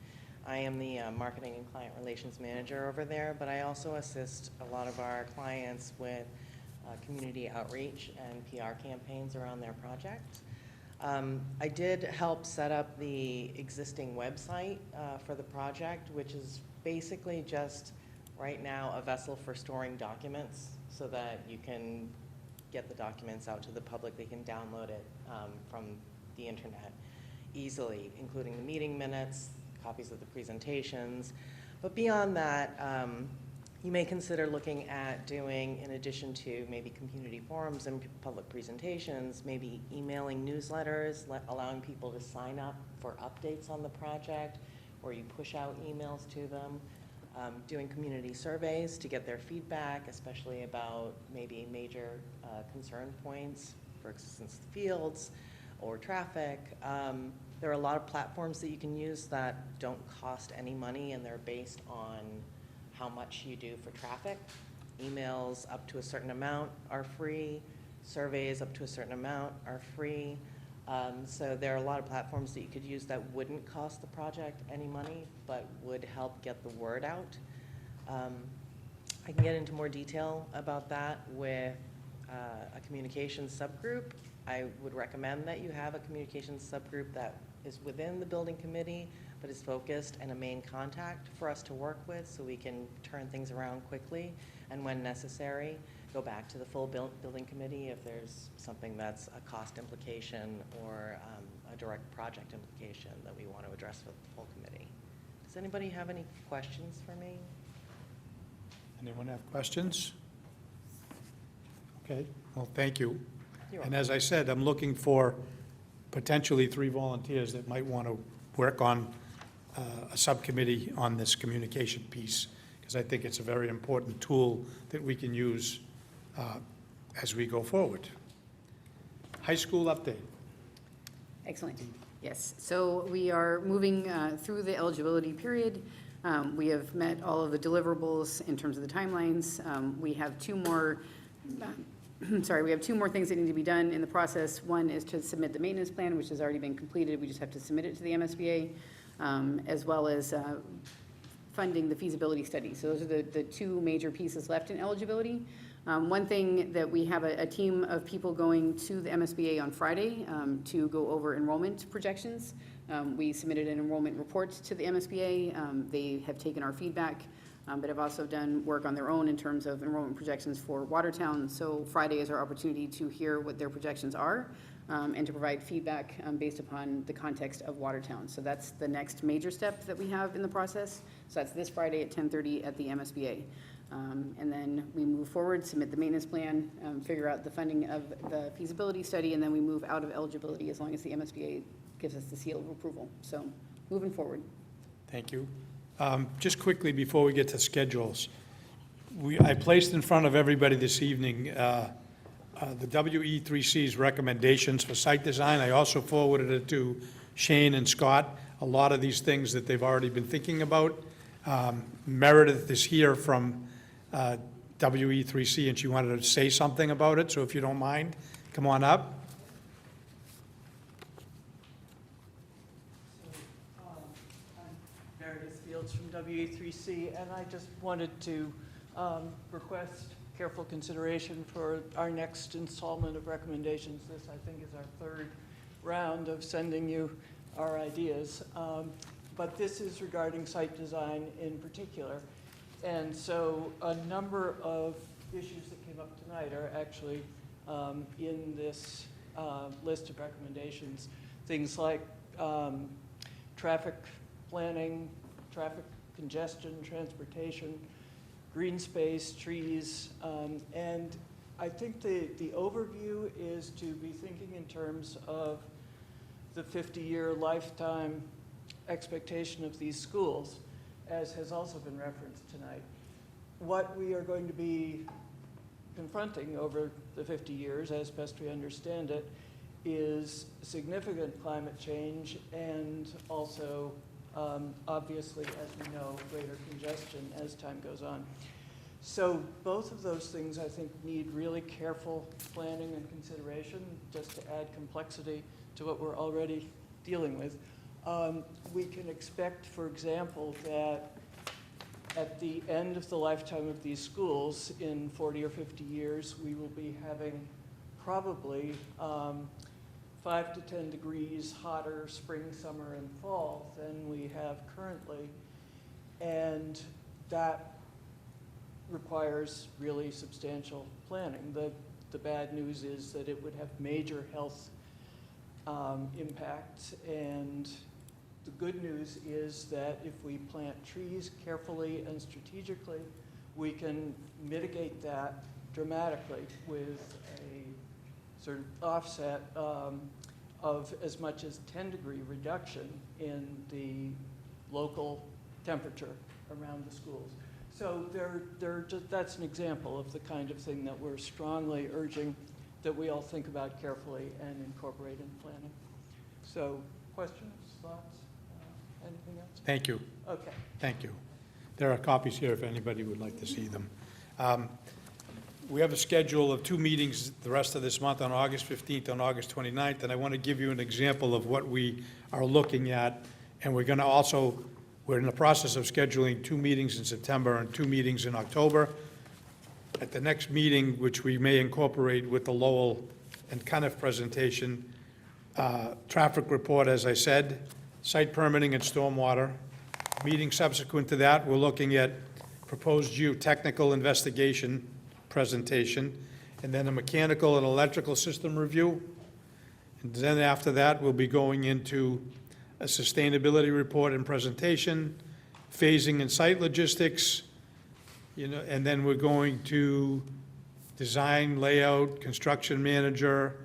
I am the Marketing and Client Relations Manager over there, but I also assist a lot of our clients with community outreach and PR campaigns around their projects. I did help set up the existing website for the project, which is basically just right now a vessel for storing documents so that you can get the documents out to the public. They can download it from the internet easily, including the meeting minutes, copies of the presentations. But beyond that, you may consider looking at doing, in addition to maybe community forums and public presentations, maybe emailing newsletters, allowing people to sign up for updates on the project, or you push out emails to them, doing community surveys to get their feedback, especially about maybe major concern points, for instance, fields or traffic. There are a lot of platforms that you can use that don't cost any money, and they're based on how much you do for traffic. Emails up to a certain amount are free. Surveys up to a certain amount are free. So there are a lot of platforms that you could use that wouldn't cost the project any money, but would help get the word out. I can get into more detail about that with a communications subgroup. I would recommend that you have a communications subgroup that is within the building committee, but is focused and a main contact for us to work with, so we can turn things around quickly, and when necessary, go back to the full building committee if there's something that's a cost implication or a direct project implication that we want to address with the full committee. Does anybody have any questions for me? Anyone have questions? Okay, well, thank you. You're And as I said, I'm looking for potentially 3 volunteers that might want to work on a subcommittee on this communication piece, because I think it's a very important tool that we can use as we go forward. High school update. Excellent. Yes, so we are moving through the eligibility period. We have met all of the deliverables in terms of the timelines. We have 2 more, we have 2 more things that need to be done in the process. One is to submit the maintenance plan, which has already been completed. We just have to submit it to the MSBA, as well as funding the feasibility study. So those are the 2 major pieces left in eligibility. One thing that we have a team of people going to the MSBA on Friday to go over enrollment projections. We submitted an enrollment report to the MSBA. They have taken our feedback, but have also done work on their own in terms of enrollment projections for Watertown. So Friday is our opportunity to hear what their projections are and to provide feedback based upon the context of Watertown. So that's the next major step that we have in the process. So that's this Friday at 10:30 at the MSBA. And then we move forward, submit the maintenance plan, figure out the funding of the feasibility study, and then we move out of eligibility as long as the MSBA gives us the seal of approval. So moving forward. Thank you. Just quickly before we get to schedules, I placed in front of everybody this evening the WE3C's recommendations for site design. I also forwarded it to Shane and Scott, a lot of these things that they've already been thinking about. Meredith is here from WE3C, and she wanted to say something about it, so if you don't mind, come on up. Meredith Fields from WE3C, and I just wanted to request careful consideration for our next installment of recommendations. This, I think, is our 3rd round of sending you our ideas. But this is regarding site design in particular. And so a number of issues that came up tonight are actually in this list of recommendations. Things like traffic planning, traffic congestion, transportation, green space, trees. And I think the overview is to be thinking in terms of the 50-year lifetime expectation of these schools, as has also been referenced tonight. What we are going to be confronting over the 50 years, as best we understand it, is significant climate change and also, obviously, as we know, greater congestion as time goes on. So both of those things, I think, need really careful planning and consideration, just to add complexity to what we're already dealing with. We can expect, for example, that at the end of the lifetime of these schools, in 40 or 50 years, we will be having probably 5 to 10 degrees hotter spring, summer, and fall than we have currently. And that requires really substantial planning. The bad news is that it would have major health impacts, and the good news is that if we plant trees carefully and strategically, we can mitigate that dramatically with a sort of offset of as much as 10-degree reduction in the local temperature around the schools. So that's an example of the kind of thing that we're strongly urging that we all think about carefully and incorporate in planning. So questions, thoughts, anything else? Thank you. Okay. Thank you. There are copies here if anybody would like to see them. We have a schedule of 2 meetings the rest of this month, on August 15th and August 29th, and I want to give you an example of what we are looking at. And we're going to also, we're in the process of scheduling 2 meetings in September and 2 meetings in October. At the next meeting, which we may incorporate with the Lowell and Cuniff presentation, traffic report, as I said, site permitting and stormwater. Meeting subsequent to that, we're looking at proposed geotechnical investigation presentation, and then a mechanical and electrical system review. And then after that, we'll be going into a sustainability report and presentation, phasing and site logistics, and then we're going to design, layout, construction manager,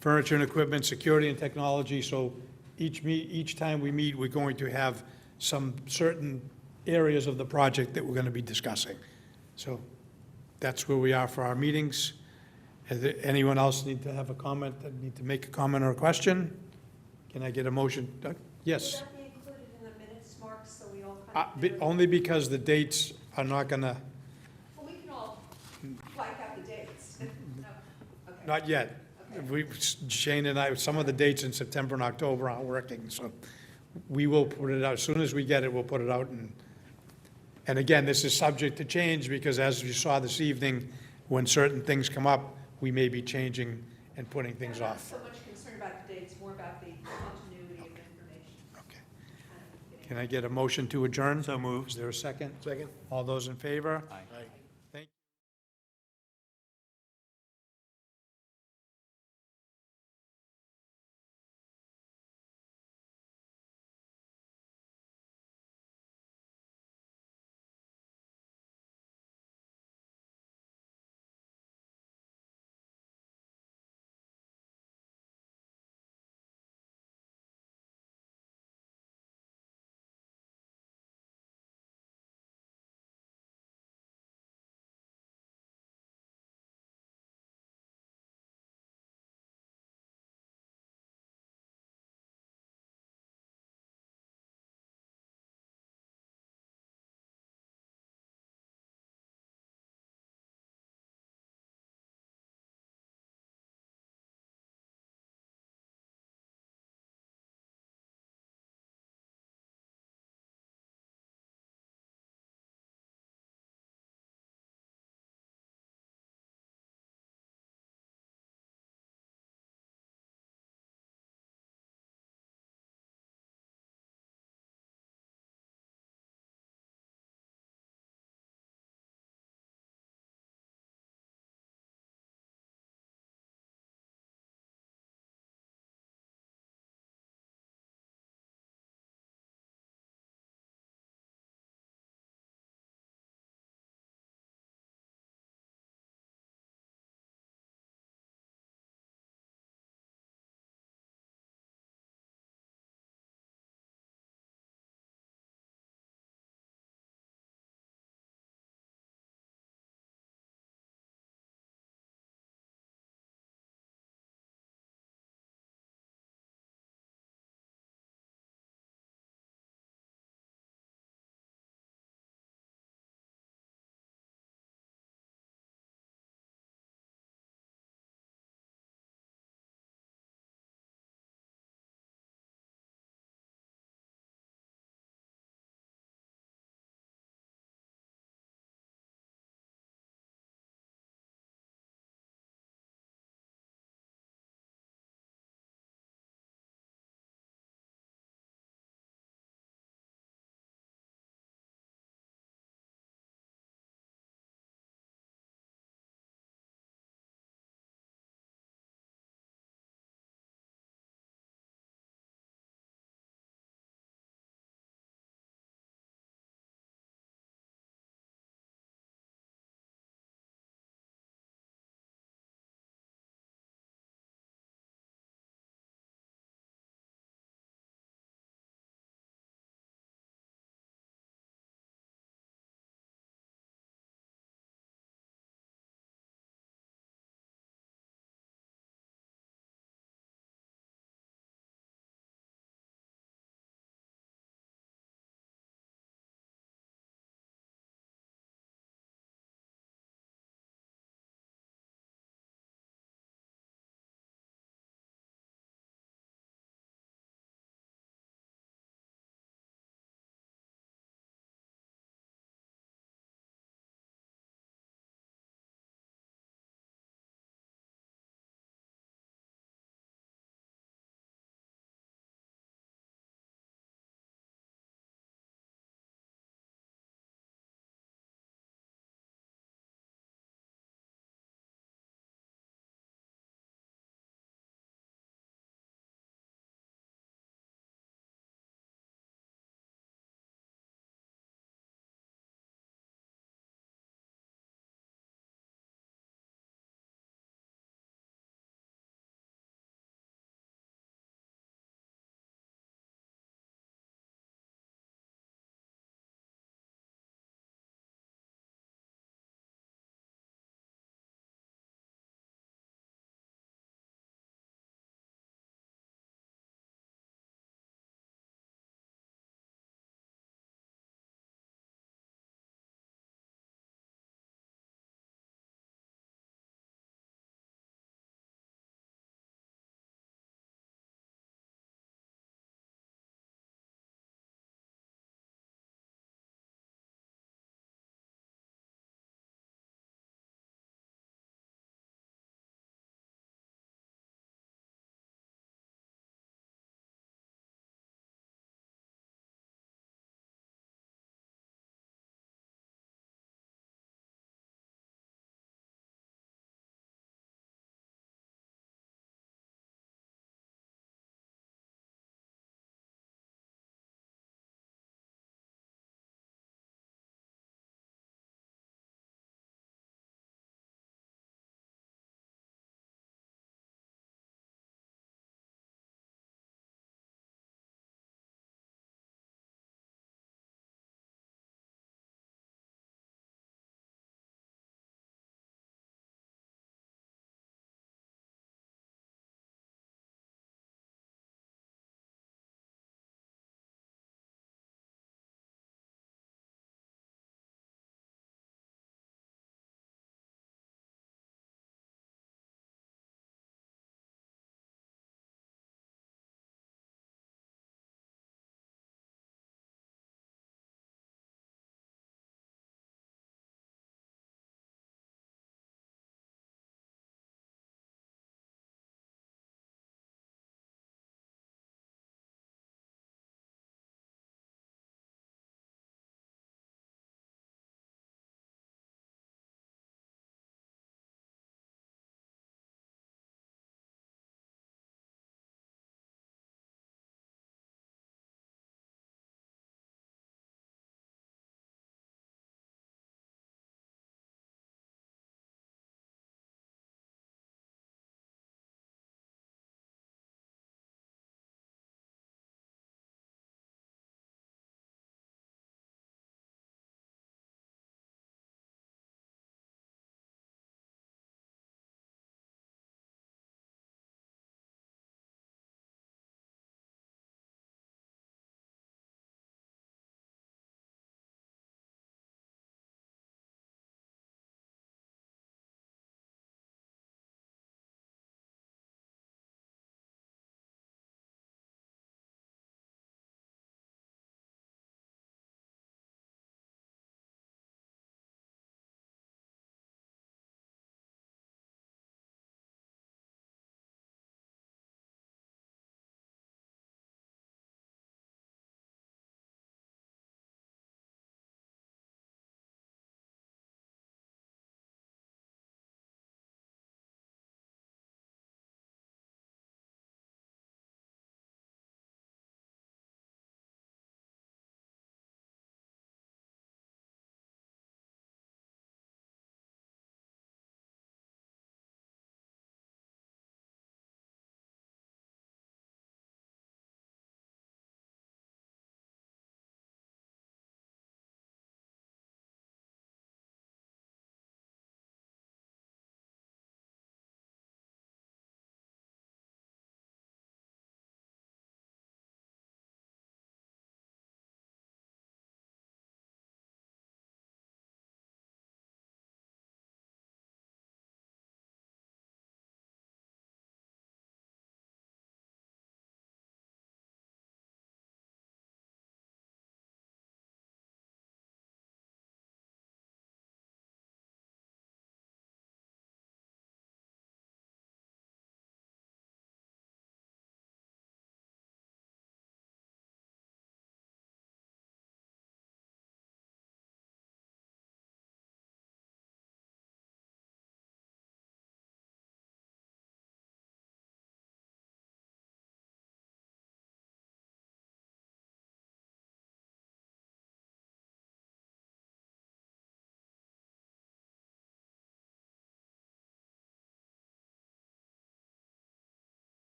furniture and equipment, security and technology. So each time we meet, we're going to have some certain areas of the project that we're going to be discussing. So that's where we are for our meetings. Anyone else need to have a comment, need to make a comment or a question? Can I get a motion? Yes. Would that be included in the minutes, Mark, so we all kind of know? Only because the dates are not going to, Well, we can all blank out the dates. No? Okay. not yet. Shane and I, some of the dates in September and October aren't working, so we will put it out. As soon as we get it, we'll put it out. And again, this is subject to change, because as you saw this evening, when certain things come up, we may be changing and putting things I'm not off. so much concerned about the dates, more about the continuity of information. Okay. Can I get a motion to adjourn? So moved. Is there a second? Second? All those in favor? Aye.